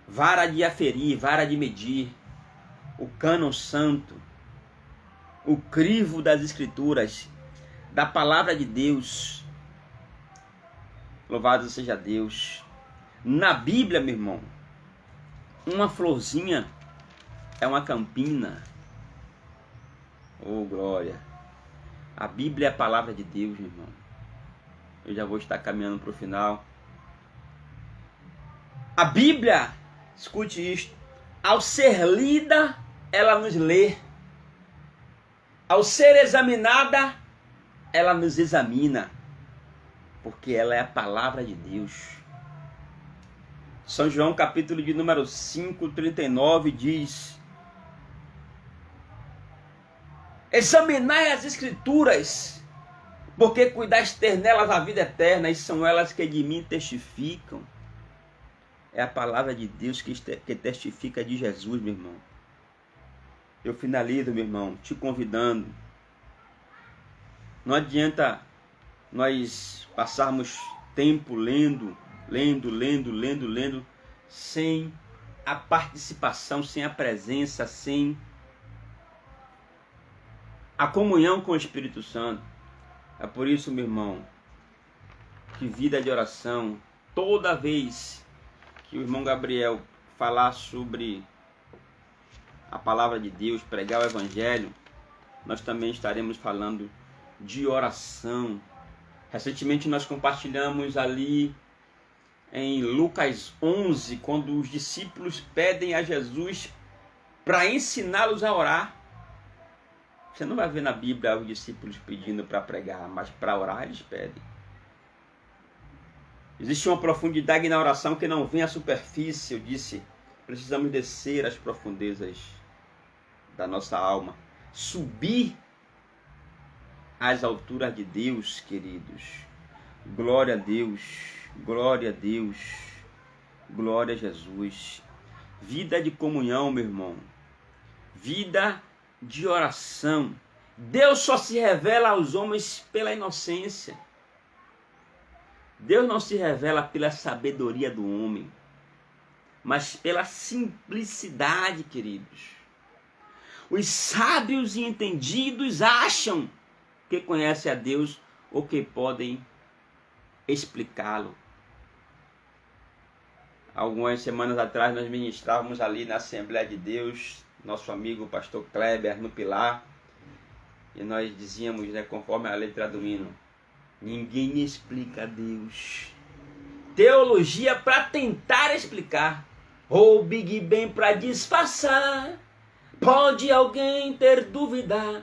Vara de aferir, vara de medir, o cânon santo, o crivo das Escrituras, da palavra de Deus. Louvado seja Deus. Na Bíblia, meu irmão, uma florzinha é uma campina. Oh, glória. A Bíblia é a palavra de Deus, meu irmão. Eu já vou estar caminhando para o final. A Bíblia, escute isto, ao ser lida, ela nos lê. Ao ser examinada, ela nos examina. Porque ela é a palavra de Deus. São João, capítulo de número 5, 39, diz: examinai as Escrituras, porque cuidais ter nelas a vida eterna, e são elas que de mim testificam. É a palavra de Deus que testifica de Jesus, meu irmão. Eu finalizo, meu irmão, te convidando. Não adianta nós passarmos tempo lendo, sem a participação, sem a presença, sem a comunhão com o Espírito Santo. É por isso, meu irmão, que vida de oração, toda vez que o irmão Gabriel falar sobre a palavra de Deus, pregar o Evangelho, nós também estaremos falando de oração. Recentemente nós compartilhamos ali em Lucas 11, quando os discípulos pedem a Jesus para ensiná-los a orar. Você não vai ver na Bíblia os discípulos pedindo para pregar, mas para orar eles pedem. Existe uma profundidade na oração que não vem à superfície. Eu disse, precisamos descer às profundezas da nossa alma, subir às alturas de Deus, queridos. Glória a Deus, glória a Deus, glória a Jesus. Vida de comunhão, meu irmão. Vida de oração. Deus só se revela aos homens pela inocência. Deus não se revela pela sabedoria do homem, mas pela simplicidade, queridos. Os sábios e entendidos acham que conhecem a Deus ou que podem explicá-lo. Algumas semanas atrás nós ministrávamos ali na Assembleia de Deus, nosso amigo pastor Kleber, no Pilar, e nós dizíamos, né, conforme a letra do hino, ninguém explica Deus. Teologia para tentar explicar, ou Big Bang para disfarçar. Pode alguém ter dúvida?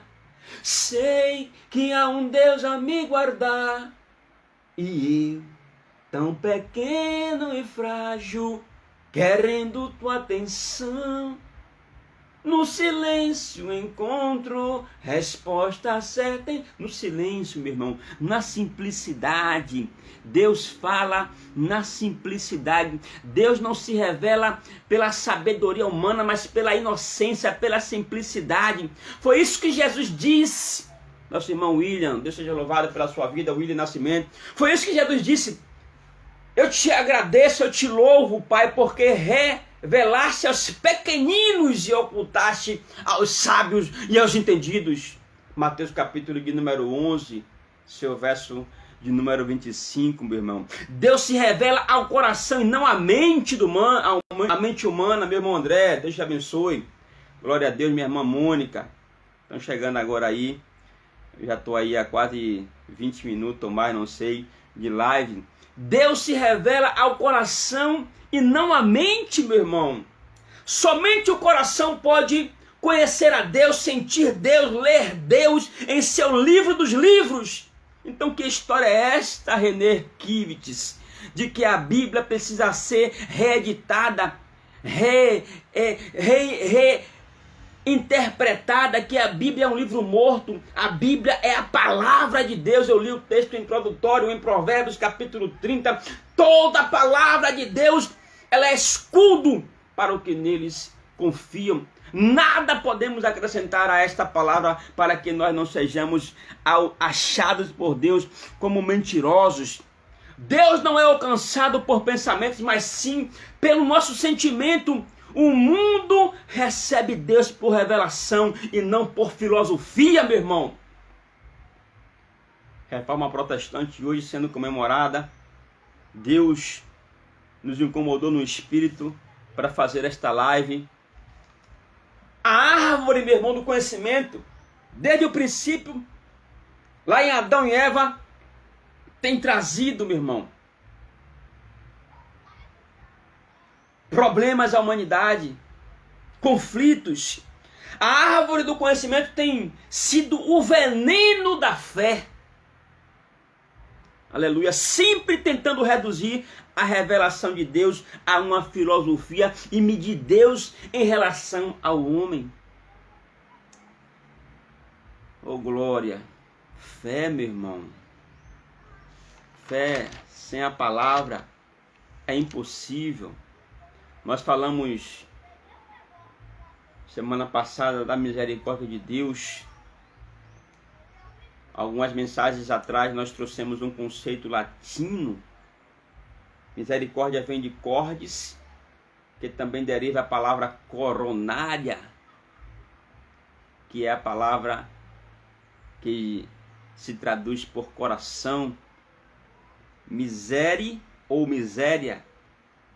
Sei que há um Deus a me guardar, e eu, tão pequeno e frágil, querendo tua atenção. No silêncio encontro resposta certa. No silêncio, meu irmão, na simplicidade. Deus fala na simplicidade. Deus não se revela pela sabedoria humana, mas pela inocência, pela simplicidade. Foi isso que Jesus disse. Nosso irmão William, Deus seja louvado pela sua vida, William Nascimento. Foi isso que Jesus disse. Eu te agradeço, eu te louvo, Pai, porque revelaste aos pequeninos e ocultaste aos sábios e aos entendidos. Mateus capítulo de número 11, seu verso de número 25, meu irmão. Deus se revela ao coração e não à mente à mente humana, meu irmão André, Deus te abençoe. Glória a Deus, minha irmã Mônica. Estão chegando agora aí. Eu já estou aí há quase 20 minutos ou mais, não sei, de live. Deus se revela ao coração e não à mente, meu irmão. Somente o coração pode conhecer a Deus, sentir Deus, ler Deus em seu livro dos livros. Então que história é esta, René Kivitz, de que a Bíblia precisa ser reeditada, interpretada, que a Bíblia é um livro morto, a Bíblia é a palavra de Deus. Eu li o texto introdutório em Provérbios capítulo 30, toda a palavra de Deus, ela é escudo para o que neles confiam. Nada podemos acrescentar a esta palavra para que nós não sejamos achados por Deus como mentirosos. Deus não é alcançado por pensamentos, mas sim pelo nosso sentimento. O mundo recebe Deus por revelação e não por filosofia, meu irmão. Reforma protestante hoje sendo comemorada. Deus nos incomodou no espírito para fazer esta live. A árvore, meu irmão, do conhecimento, desde o princípio, lá em Adão e Eva, tem trazido, meu irmão, problemas à humanidade, conflitos. A árvore do conhecimento tem sido o veneno da fé. Aleluia, sempre tentando reduzir a revelação de Deus a uma filosofia e medir Deus em relação ao homem. Oh glória, fé, meu irmão, fé sem a palavra é impossível. Nós falamos semana passada da misericórdia de Deus. Algumas mensagens atrás nós trouxemos um conceito latino. Misericórdia vem de cordis, que também deriva a palavra coronária, que é a palavra que se traduz por coração. Misere ou miséria,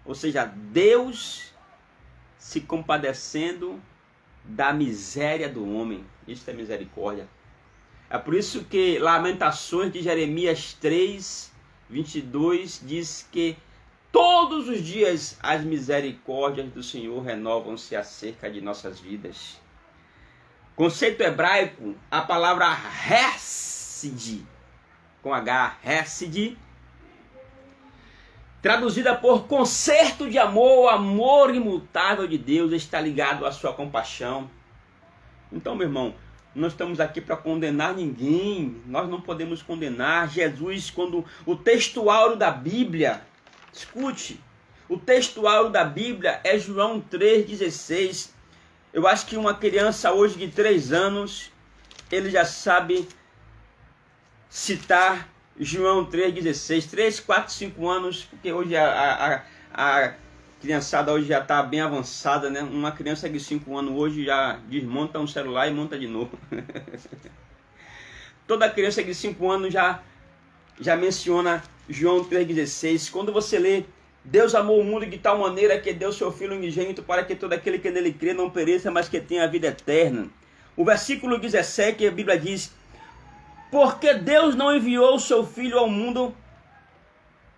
ou seja, Deus se compadecendo da miséria do homem. Isso é misericórdia. É por isso que Lamentações de Jeremias 3, 22 diz que todos os dias as misericórdias do Senhor renovam-se acerca de nossas vidas. Conceito hebraico, a palavra hesed, com H, hesed, traduzida por concerto de amor, o amor imutável de Deus está ligado à sua compaixão. Então, meu irmão, nós estamos aqui para condenar ninguém, nós não podemos condenar. Jesus, quando o texto áureo da Bíblia, escute, o texto áureo da Bíblia é João 3,16. Eu acho que uma criança hoje de 3 anos, ele já sabe citar João 3,16, 3, 4, 5 anos, porque hoje a criançada hoje já está bem avançada, né? Uma criança de 5 anos hoje já desmonta um celular e monta de novo. Toda criança de 5 anos já menciona João 3,16. Quando você lê, Deus amou o mundo de tal maneira que deu seu Filho unigênito para que todo aquele que nele crê não pereça, mas que tenha a vida eterna. O versículo 17, a Bíblia diz: porque Deus não enviou o seu Filho ao mundo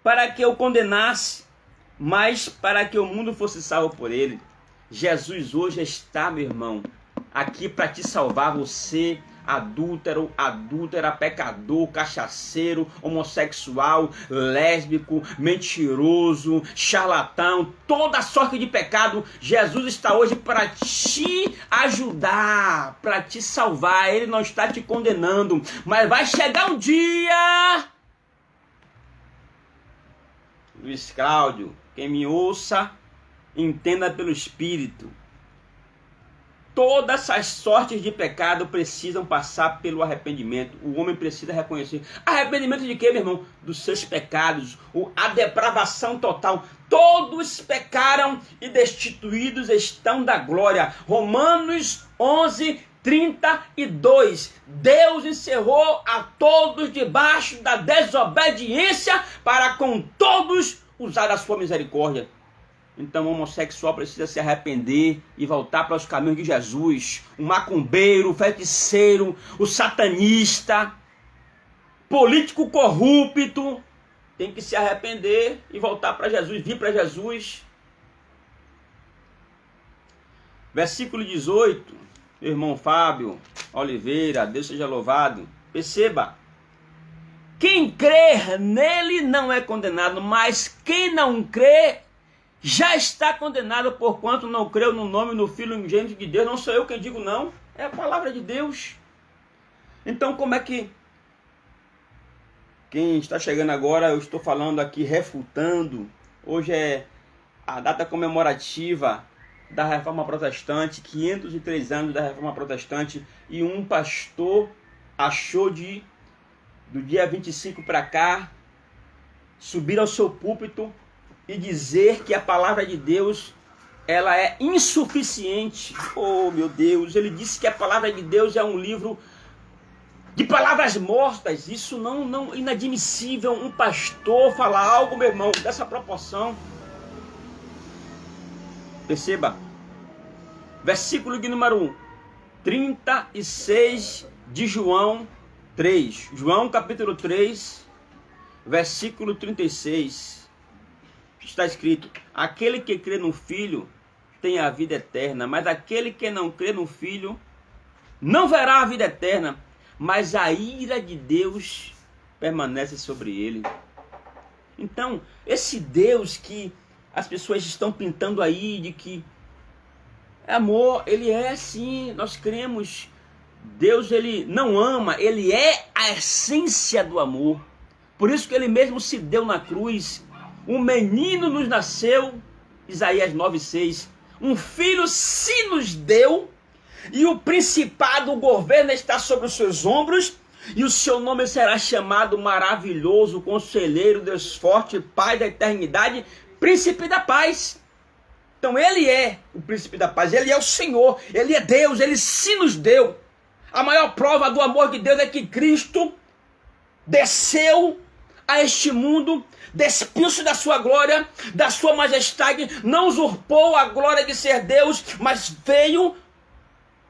para que o condenasse, mas para que o mundo fosse salvo por ele. Jesus hoje está, meu irmão, aqui para te salvar, você, adúltero, adúltera, pecador, cachaceiro, homossexual, lésbico, mentiroso, charlatão, toda sorte de pecado. Jesus está hoje para te ajudar, para te salvar. Ele não está te condenando, mas vai chegar um dia, Luiz Cláudio, quem me ouça, entenda pelo Espírito. Todas as sortes de pecado precisam passar pelo arrependimento. O homem precisa reconhecer. Arrependimento de quê, meu irmão? Dos seus pecados. A depravação total. Todos pecaram e destituídos estão da glória. Romanos 11, 32. Deus encerrou a todos debaixo da desobediência para com todos usar a sua misericórdia. Então o homossexual precisa se arrepender e voltar para os caminhos de Jesus. O macumbeiro, o feiticeiro, o satanista, político corrupto, tem que se arrepender e voltar para Jesus, vir para Jesus. Versículo 18, meu irmão Fábio Oliveira, Deus seja louvado. Perceba, quem crer nele não é condenado, mas quem não crê já está condenado, porquanto não creu no nome do Filho unigênito de Deus. Não sou eu quem digo não, é a palavra de Deus. Então como é que quem está chegando agora, eu estou falando aqui, refutando. Hoje é a data comemorativa da Reforma Protestante, 503 anos da Reforma Protestante, e um pastor achou do dia 25 para cá, subir ao seu púlpito e dizer que a palavra de Deus, ela é insuficiente. Oh, meu Deus, ele disse que a palavra de Deus é um livro de palavras mortas. Isso não inadmissível, um pastor falar algo, meu irmão, dessa proporção. Perceba, versículo de número 1, 36 de João 3. João capítulo 3, versículo 36. Está escrito: aquele que crê no Filho tem a vida eterna, mas aquele que não crê no Filho não verá a vida eterna, mas a ira de Deus permanece sobre ele. Então, esse Deus que as pessoas estão pintando aí de que é amor, ele é sim, nós cremos. Deus, ele não ama, ele é a essência do amor. Por isso que ele mesmo se deu na cruz. Um menino nos nasceu, Isaías 9,6. Um filho se nos deu, e o principado, o governo está sobre os seus ombros, e o seu nome será chamado Maravilhoso, Conselheiro, Deus Forte, Pai da Eternidade, Príncipe da Paz. Então ele é o Príncipe da Paz, ele é o Senhor, ele é Deus, ele se nos deu. A maior prova do amor de Deus é que Cristo desceu a este mundo, despiu-se da sua glória, da sua majestade, não usurpou a glória de ser Deus, mas veio,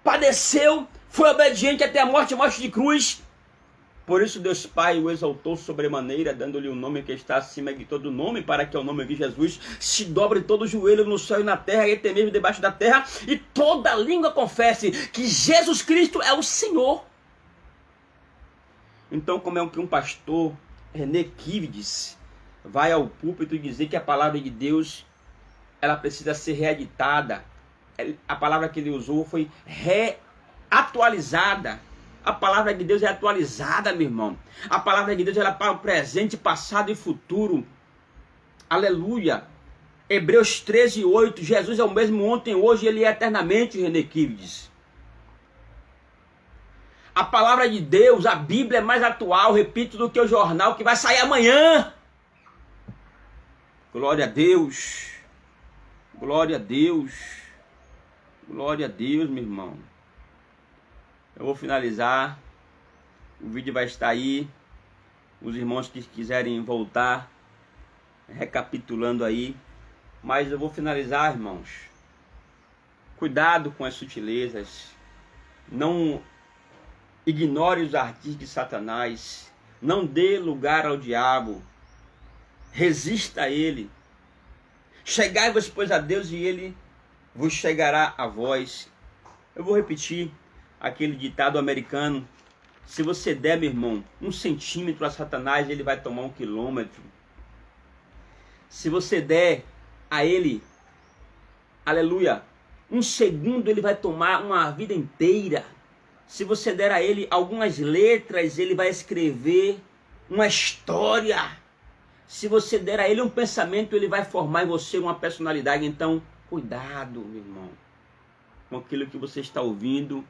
padeceu, foi obediente até a morte de cruz. Por isso Deus Pai o exaltou sobremaneira, dando-lhe um nome que está acima de todo nome, para que ao nome de Jesus se dobre todo o joelho no céu e na terra, e até mesmo debaixo da terra, e toda língua confesse que Jesus Cristo é o Senhor. Então, como é que um pastor, René Kivides, vai ao púlpito dizer que a palavra de Deus, ela precisa ser reeditada? A palavra que ele usou foi reatualizada. A palavra de Deus é atualizada, meu irmão. A palavra de Deus, ela é para o presente, passado e futuro. Aleluia. Hebreus 13:8. Jesus é o mesmo ontem, hoje, ele é eternamente, René Kivides. A palavra de Deus, a Bíblia é mais atual, repito, do que o jornal que vai sair amanhã. Glória a Deus. Glória a Deus. Glória a Deus, meu irmão. Eu vou finalizar. O vídeo vai estar aí. Os irmãos que quiserem voltar, recapitulando aí. Mas eu vou finalizar, irmãos. Cuidado com as sutilezas. Não ignore os ardis de Satanás. Não dê lugar ao diabo. Resista a ele. Chegai-vos, pois, a Deus, e ele vos chegará a vós. Eu vou repetir aquele ditado americano: se você der, meu irmão, 1 centímetro a Satanás, ele vai tomar 1 quilômetro. Se você der a ele, aleluia, 1 segundo, ele vai tomar uma vida inteira. Se você der a ele algumas letras, ele vai escrever uma história. Se você der a ele um pensamento, ele vai formar em você uma personalidade. Então, cuidado, meu irmão, com aquilo que você está ouvindo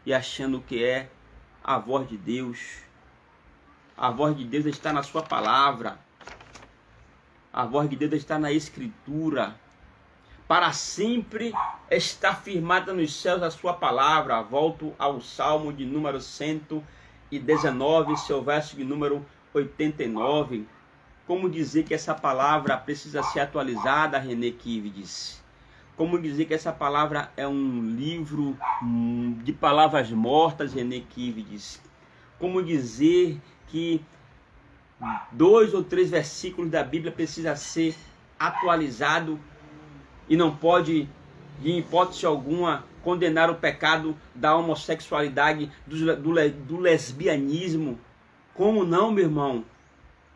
e achando que é a voz de Deus. A voz de Deus está na sua palavra. A voz de Deus está na Escritura. Para sempre está firmada nos céus a sua palavra. Volto ao Salmo de número 119, seu verso de número 89. Como dizer que essa palavra precisa ser atualizada, René Kivides? Como dizer que essa palavra é um livro de palavras mortas, René Kivides? Como dizer que 2 ou 3 versículos da Bíblia precisa ser atualizado e não pode, em hipótese alguma, condenar o pecado da homossexualidade, do lesbianismo? Como não, meu irmão?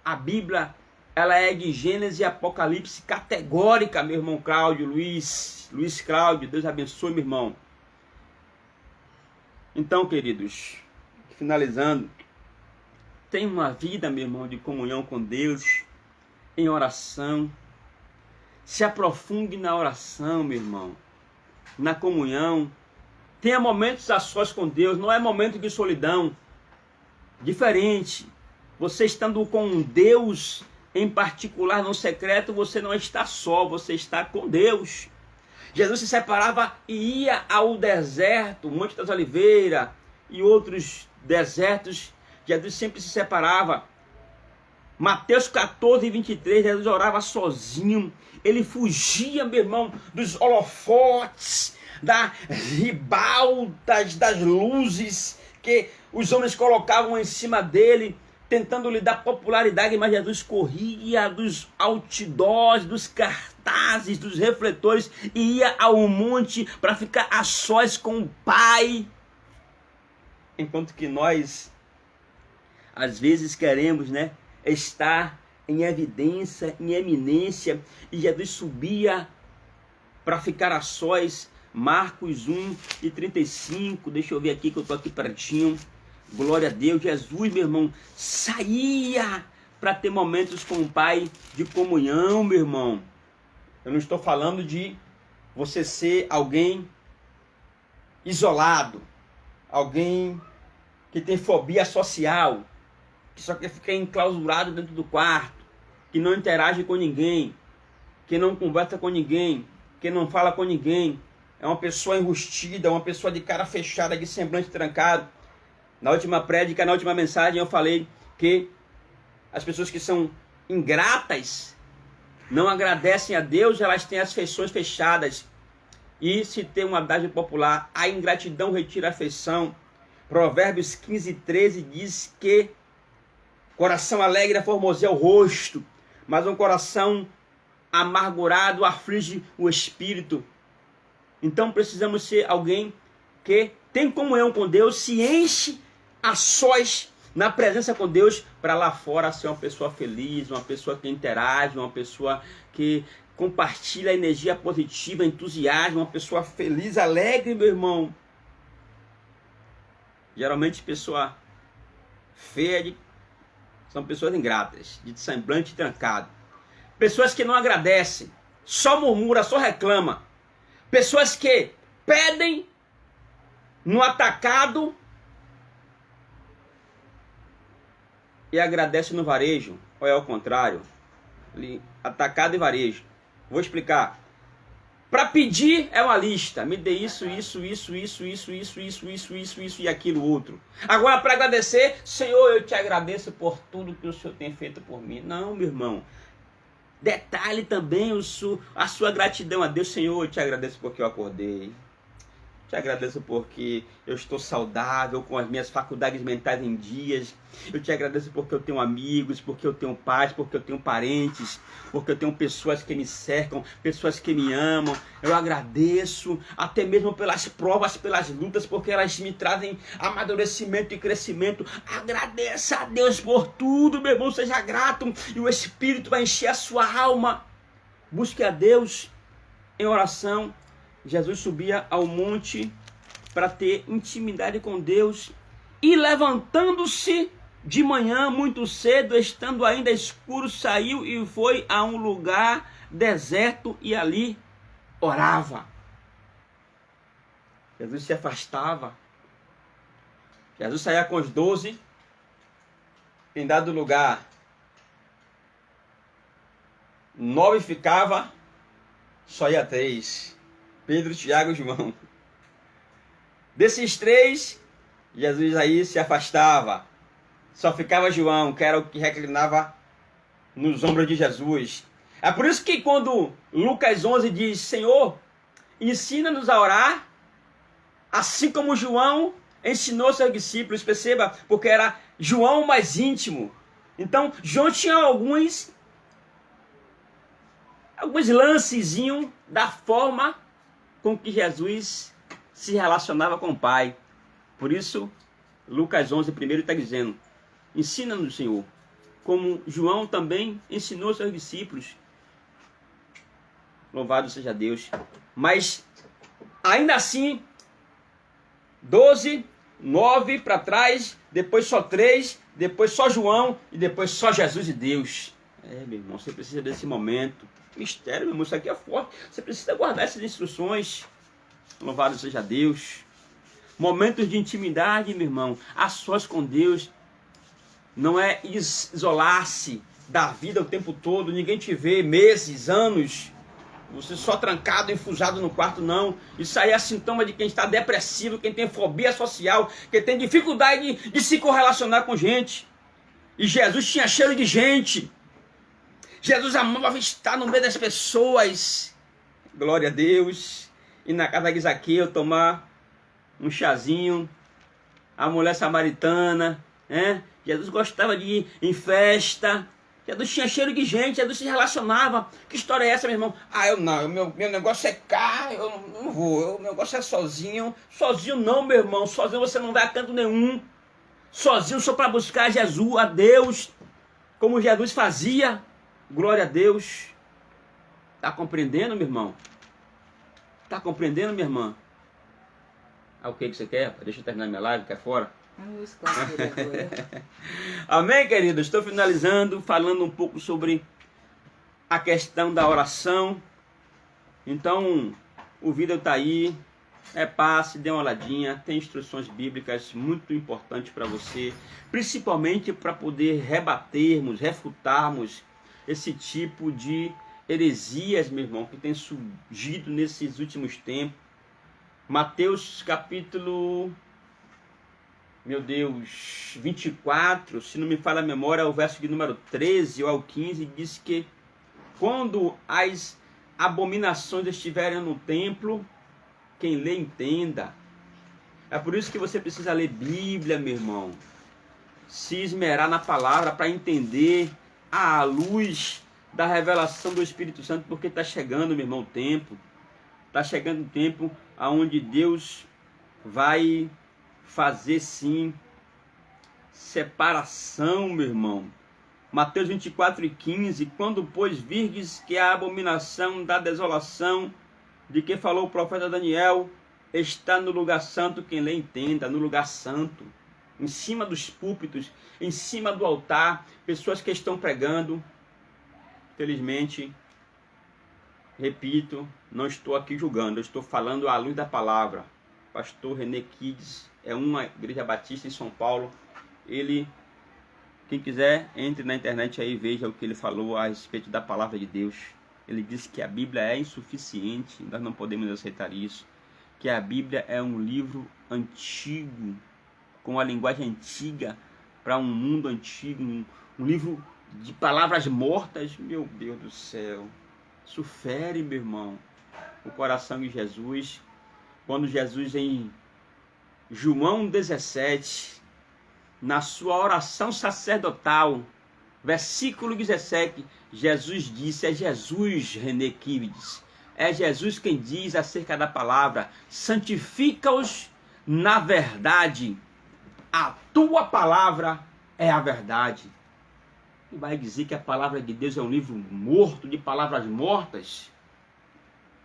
A Bíblia, ela é de Gênesis e Apocalipse categórica, meu irmão Cláudio, Luiz Cláudio, Deus abençoe, meu irmão. Então, queridos, finalizando, tenha uma vida, meu irmão, de comunhão com Deus, em oração. Se aprofunde na oração, meu irmão, na comunhão. Tenha momentos a sós com Deus, não é momento de solidão. Diferente. Você estando com Deus em particular, no secreto, você não está só, você está com Deus. Jesus se separava e ia ao deserto, Monte das Oliveiras e outros desertos. Jesus sempre se separava. Mateus 14, 23, Jesus orava sozinho. Ele fugia, meu irmão, dos holofotes, das ribaltas, das luzes que os homens colocavam em cima dele, tentando lhe dar popularidade, mas Jesus corria dos outdoors, dos cartazes, dos refletores, e ia ao monte para ficar a sós com o Pai. Enquanto que nós, às vezes, queremos, estar em evidência, em eminência, e Jesus subia para ficar a sós. Marcos 1 e 35, deixa eu ver aqui que eu estou aqui pertinho. Glória a Deus. Jesus, meu irmão, saía para ter momentos com o Pai de comunhão, meu irmão. Eu não estou falando de você ser alguém isolado, alguém que tem fobia social, que só quer ficar enclausurado dentro do quarto, que não interage com ninguém, que não conversa com ninguém, que não fala com ninguém. É uma pessoa enrustida, uma pessoa de cara fechada, de semblante trancado. Na última prédica, na última mensagem, eu falei que as pessoas que são ingratas, não agradecem a Deus, elas têm as feições fechadas. E se tem um adágio popular, a ingratidão retira a afeição. Provérbios 15, 13 diz que coração alegre formoseia o rosto, mas um coração amargurado aflige o espírito. Então precisamos ser alguém que tem comunhão com Deus, se enche a sós na presença com Deus, para lá fora ser uma pessoa feliz, uma pessoa que interage, uma pessoa que compartilha energia positiva, entusiasmo, uma pessoa feliz, alegre, meu irmão. Geralmente pessoa feia são pessoas ingratas, de semblante trancado. Pessoas que não agradecem, só murmura, só reclama. Pessoas que pedem no atacado e agradecem no varejo. Ou é ao contrário? Atacado e varejo. Vou explicar. Para pedir é uma lista. Me dê isso e aquilo outro. Agora para agradecer, Senhor, eu te agradeço por tudo que o Senhor tem feito por mim. Não, meu irmão. Detalhe também a sua gratidão a Deus. Senhor, eu te agradeço porque eu acordei. Te agradeço porque eu estou saudável, com as minhas faculdades mentais em dias. Eu te agradeço porque eu tenho amigos, porque eu tenho pais, porque eu tenho parentes, porque eu tenho pessoas que me cercam, pessoas que me amam. Eu agradeço até mesmo pelas provas, pelas lutas, porque elas me trazem amadurecimento e crescimento. Agradeça a Deus por tudo, meu irmão, seja grato, e o Espírito vai encher a sua alma. Busque a Deus em oração. Jesus subia ao monte para ter intimidade com Deus, e levantando-se de manhã muito cedo, estando ainda escuro, saiu e foi a um lugar deserto e ali orava. Jesus se afastava. Jesus saía com os 12, em dado lugar 9 ficava, só ia 3. Pedro, Tiago e João. Desses três, Jesus aí se afastava. Só ficava João, que era o que reclinava nos ombros de Jesus. É por isso que quando Lucas 11 diz: Senhor, ensina-nos a orar, assim como João ensinou seus discípulos. Perceba, porque era João mais íntimo. Então, João tinha alguns lancezinhos da forma com que Jesus se relacionava com o Pai. Por isso, Lucas 11, primeiro está dizendo: ensina-nos, Senhor, como João também ensinou seus discípulos. Louvado seja Deus. Mas, ainda assim, 12, 9 para trás, depois só 3, depois só João e depois só Jesus e Deus. Meu irmão, você precisa desse momento. Mistério, meu irmão, isso aqui é forte. Você precisa guardar essas instruções. Louvado seja Deus. Momentos de intimidade, meu irmão, a sós com Deus. Não é isolar-se da vida o tempo todo, ninguém te vê, meses, anos, você só trancado, enfusado no quarto, não. Isso aí é sintoma de quem está depressivo, quem tem fobia social, quem tem dificuldade de se correlacionar com gente. E Jesus tinha cheiro de gente. Jesus amava estar no meio das pessoas. Glória a Deus. E na casa de Zaqueu tomar um chazinho. A mulher samaritana, né? Jesus gostava de ir em festa. Jesus tinha cheiro de gente, Jesus se relacionava. Que história é essa, meu irmão? Eu não, meu negócio é cá, eu não vou, meu negócio é sozinho. Sozinho não, meu irmão, sozinho você não vai a canto nenhum. Sozinho só para buscar Jesus, a Deus, como Jesus fazia. Glória a Deus. Está compreendendo, meu irmão? Está compreendendo, minha irmã? O que você quer? Deixa eu terminar minha live, quer fora? Amém, querido? Estou finalizando, falando um pouco sobre a questão da oração. Então, o vídeo está aí. Passe, dê uma olhadinha. Tem instruções bíblicas muito importantes para você, principalmente para poder rebatermos, refutarmos esse tipo de heresias, meu irmão, que tem surgido nesses últimos tempos. Mateus capítulo, 24, se não me falha a memória, é o verso de número 13 ou ao 15, diz que quando as abominações estiverem no templo, quem lê entenda. É por isso que você precisa ler Bíblia, meu irmão. Se esmerar na palavra para entender à luz da revelação do Espírito Santo, porque está chegando, meu irmão, o tempo. Está chegando o tempo onde Deus vai fazer sim separação, meu irmão. Mateus 24 e 15, quando pois virdes que a abominação da desolação de que falou o profeta Daniel está no lugar santo, quem lê entenda, no lugar santo, em cima dos púlpitos, em cima do altar, pessoas que estão pregando. Felizmente, repito, não estou aqui julgando, eu estou falando à luz da palavra. Pastor René Kids é uma igreja batista em São Paulo. Ele, quem quiser, entre na internet aí e veja o que ele falou a respeito da palavra de Deus. Ele disse que a Bíblia é insuficiente, nós não podemos aceitar isso. Que a Bíblia é um livro antigo, com a linguagem antiga, para um mundo antigo, um livro de palavras mortas. Meu Deus do céu, isso fere, meu irmão, o coração de Jesus. Quando Jesus em João 17, na sua oração sacerdotal, versículo 17, Jesus disse, é Jesus, René Kivides, é Jesus quem diz acerca da palavra, santifica-os na verdade, a tua palavra é a verdade. E vai dizer que a palavra de Deus é um livro morto, de palavras mortas?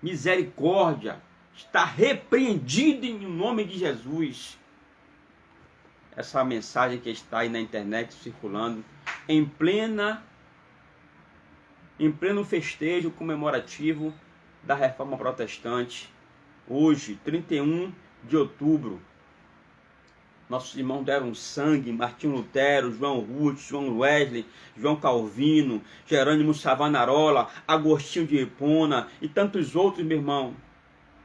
Misericórdia, está repreendido em nome de Jesus. Essa mensagem que está aí na internet circulando, em pleno festejo comemorativo da Reforma Protestante, hoje, 31 de outubro, nossos irmãos deram sangue, Martinho Lutero, João Ruth, João Wesley, João Calvino, Jerônimo Savonarola, Agostinho de Hipona e tantos outros, meu irmão.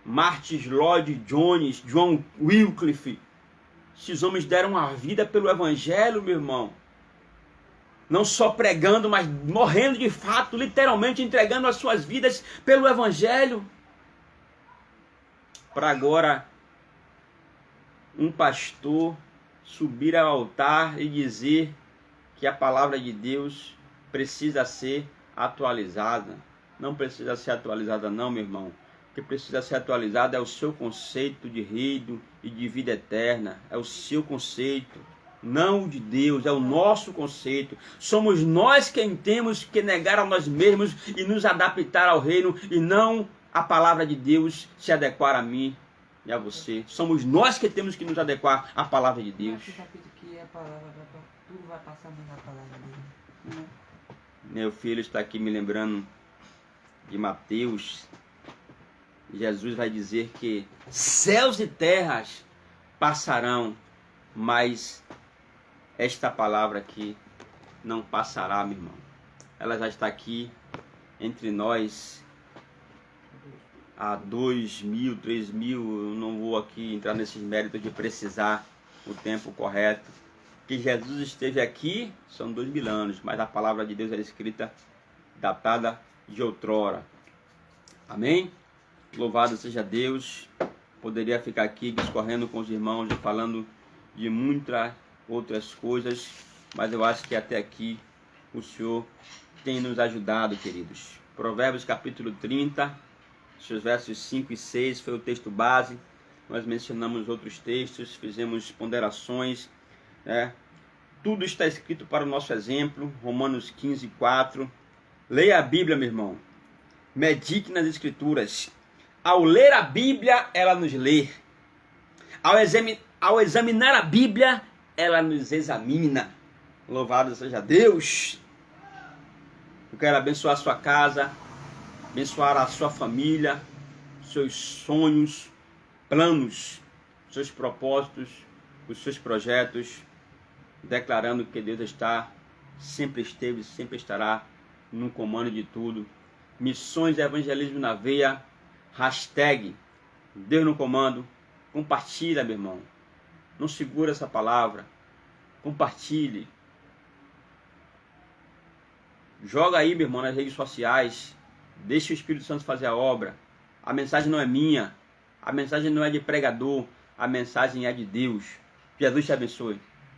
Martins Lloyd Jones, John Wycliffe. Esses homens deram a vida pelo Evangelho, meu irmão. Não só pregando, mas morrendo de fato, literalmente entregando as suas vidas pelo Evangelho. Para agora, um pastor subir ao altar e dizer que a palavra de Deus precisa ser atualizada. Não precisa ser atualizada não, meu irmão. O que precisa ser atualizado é o seu conceito de reino e de vida eterna. É o seu conceito, não o de Deus, é o nosso conceito. Somos nós quem temos que negar a nós mesmos e nos adaptar ao reino, e não a palavra de Deus se adequar a mim e a você. Somos nós que temos que nos adequar à palavra de Deus. Que a palavra tudo vai passar na palavra dele. Meu filho está aqui me lembrando de Mateus. Jesus vai dizer que céus e terras passarão, mas esta palavra aqui não passará, meu irmão. Ela já está aqui entre nós há 2.000, 3.000, eu não vou aqui entrar nesses méritos de precisar o tempo correto. Que Jesus esteve aqui são 2.000 anos, mas a palavra de Deus é escrita, datada de outrora. Amém? Louvado seja Deus. Poderia ficar aqui discorrendo com os irmãos e falando de muitas outras coisas, mas eu acho que até aqui o Senhor tem nos ajudado, queridos. Provérbios capítulo 30, seus versos 5 e 6 foi o texto base. Nós mencionamos outros textos, fizemos ponderações, né? Tudo está escrito para o nosso exemplo. Romanos 15, 4. Leia a Bíblia, meu irmão. Medite nas Escrituras. Ao ler a Bíblia, ela nos lê. Ao examinar a Bíblia, ela nos examina. Louvado seja Deus. Eu quero abençoar a sua casa, abençoar a sua família, seus sonhos, planos, seus propósitos, os seus projetos, declarando que Deus sempre esteve, sempre estará no comando de tudo. Missões e evangelismo na veia, hashtag Deus no comando. Compartilha, meu irmão. Não segura essa palavra. Compartilhe. Joga aí, meu irmão, nas redes sociais. Deixa o Espírito Santo fazer a obra. A mensagem não é minha. A mensagem não é de pregador. A mensagem é de Deus. Jesus te abençoe.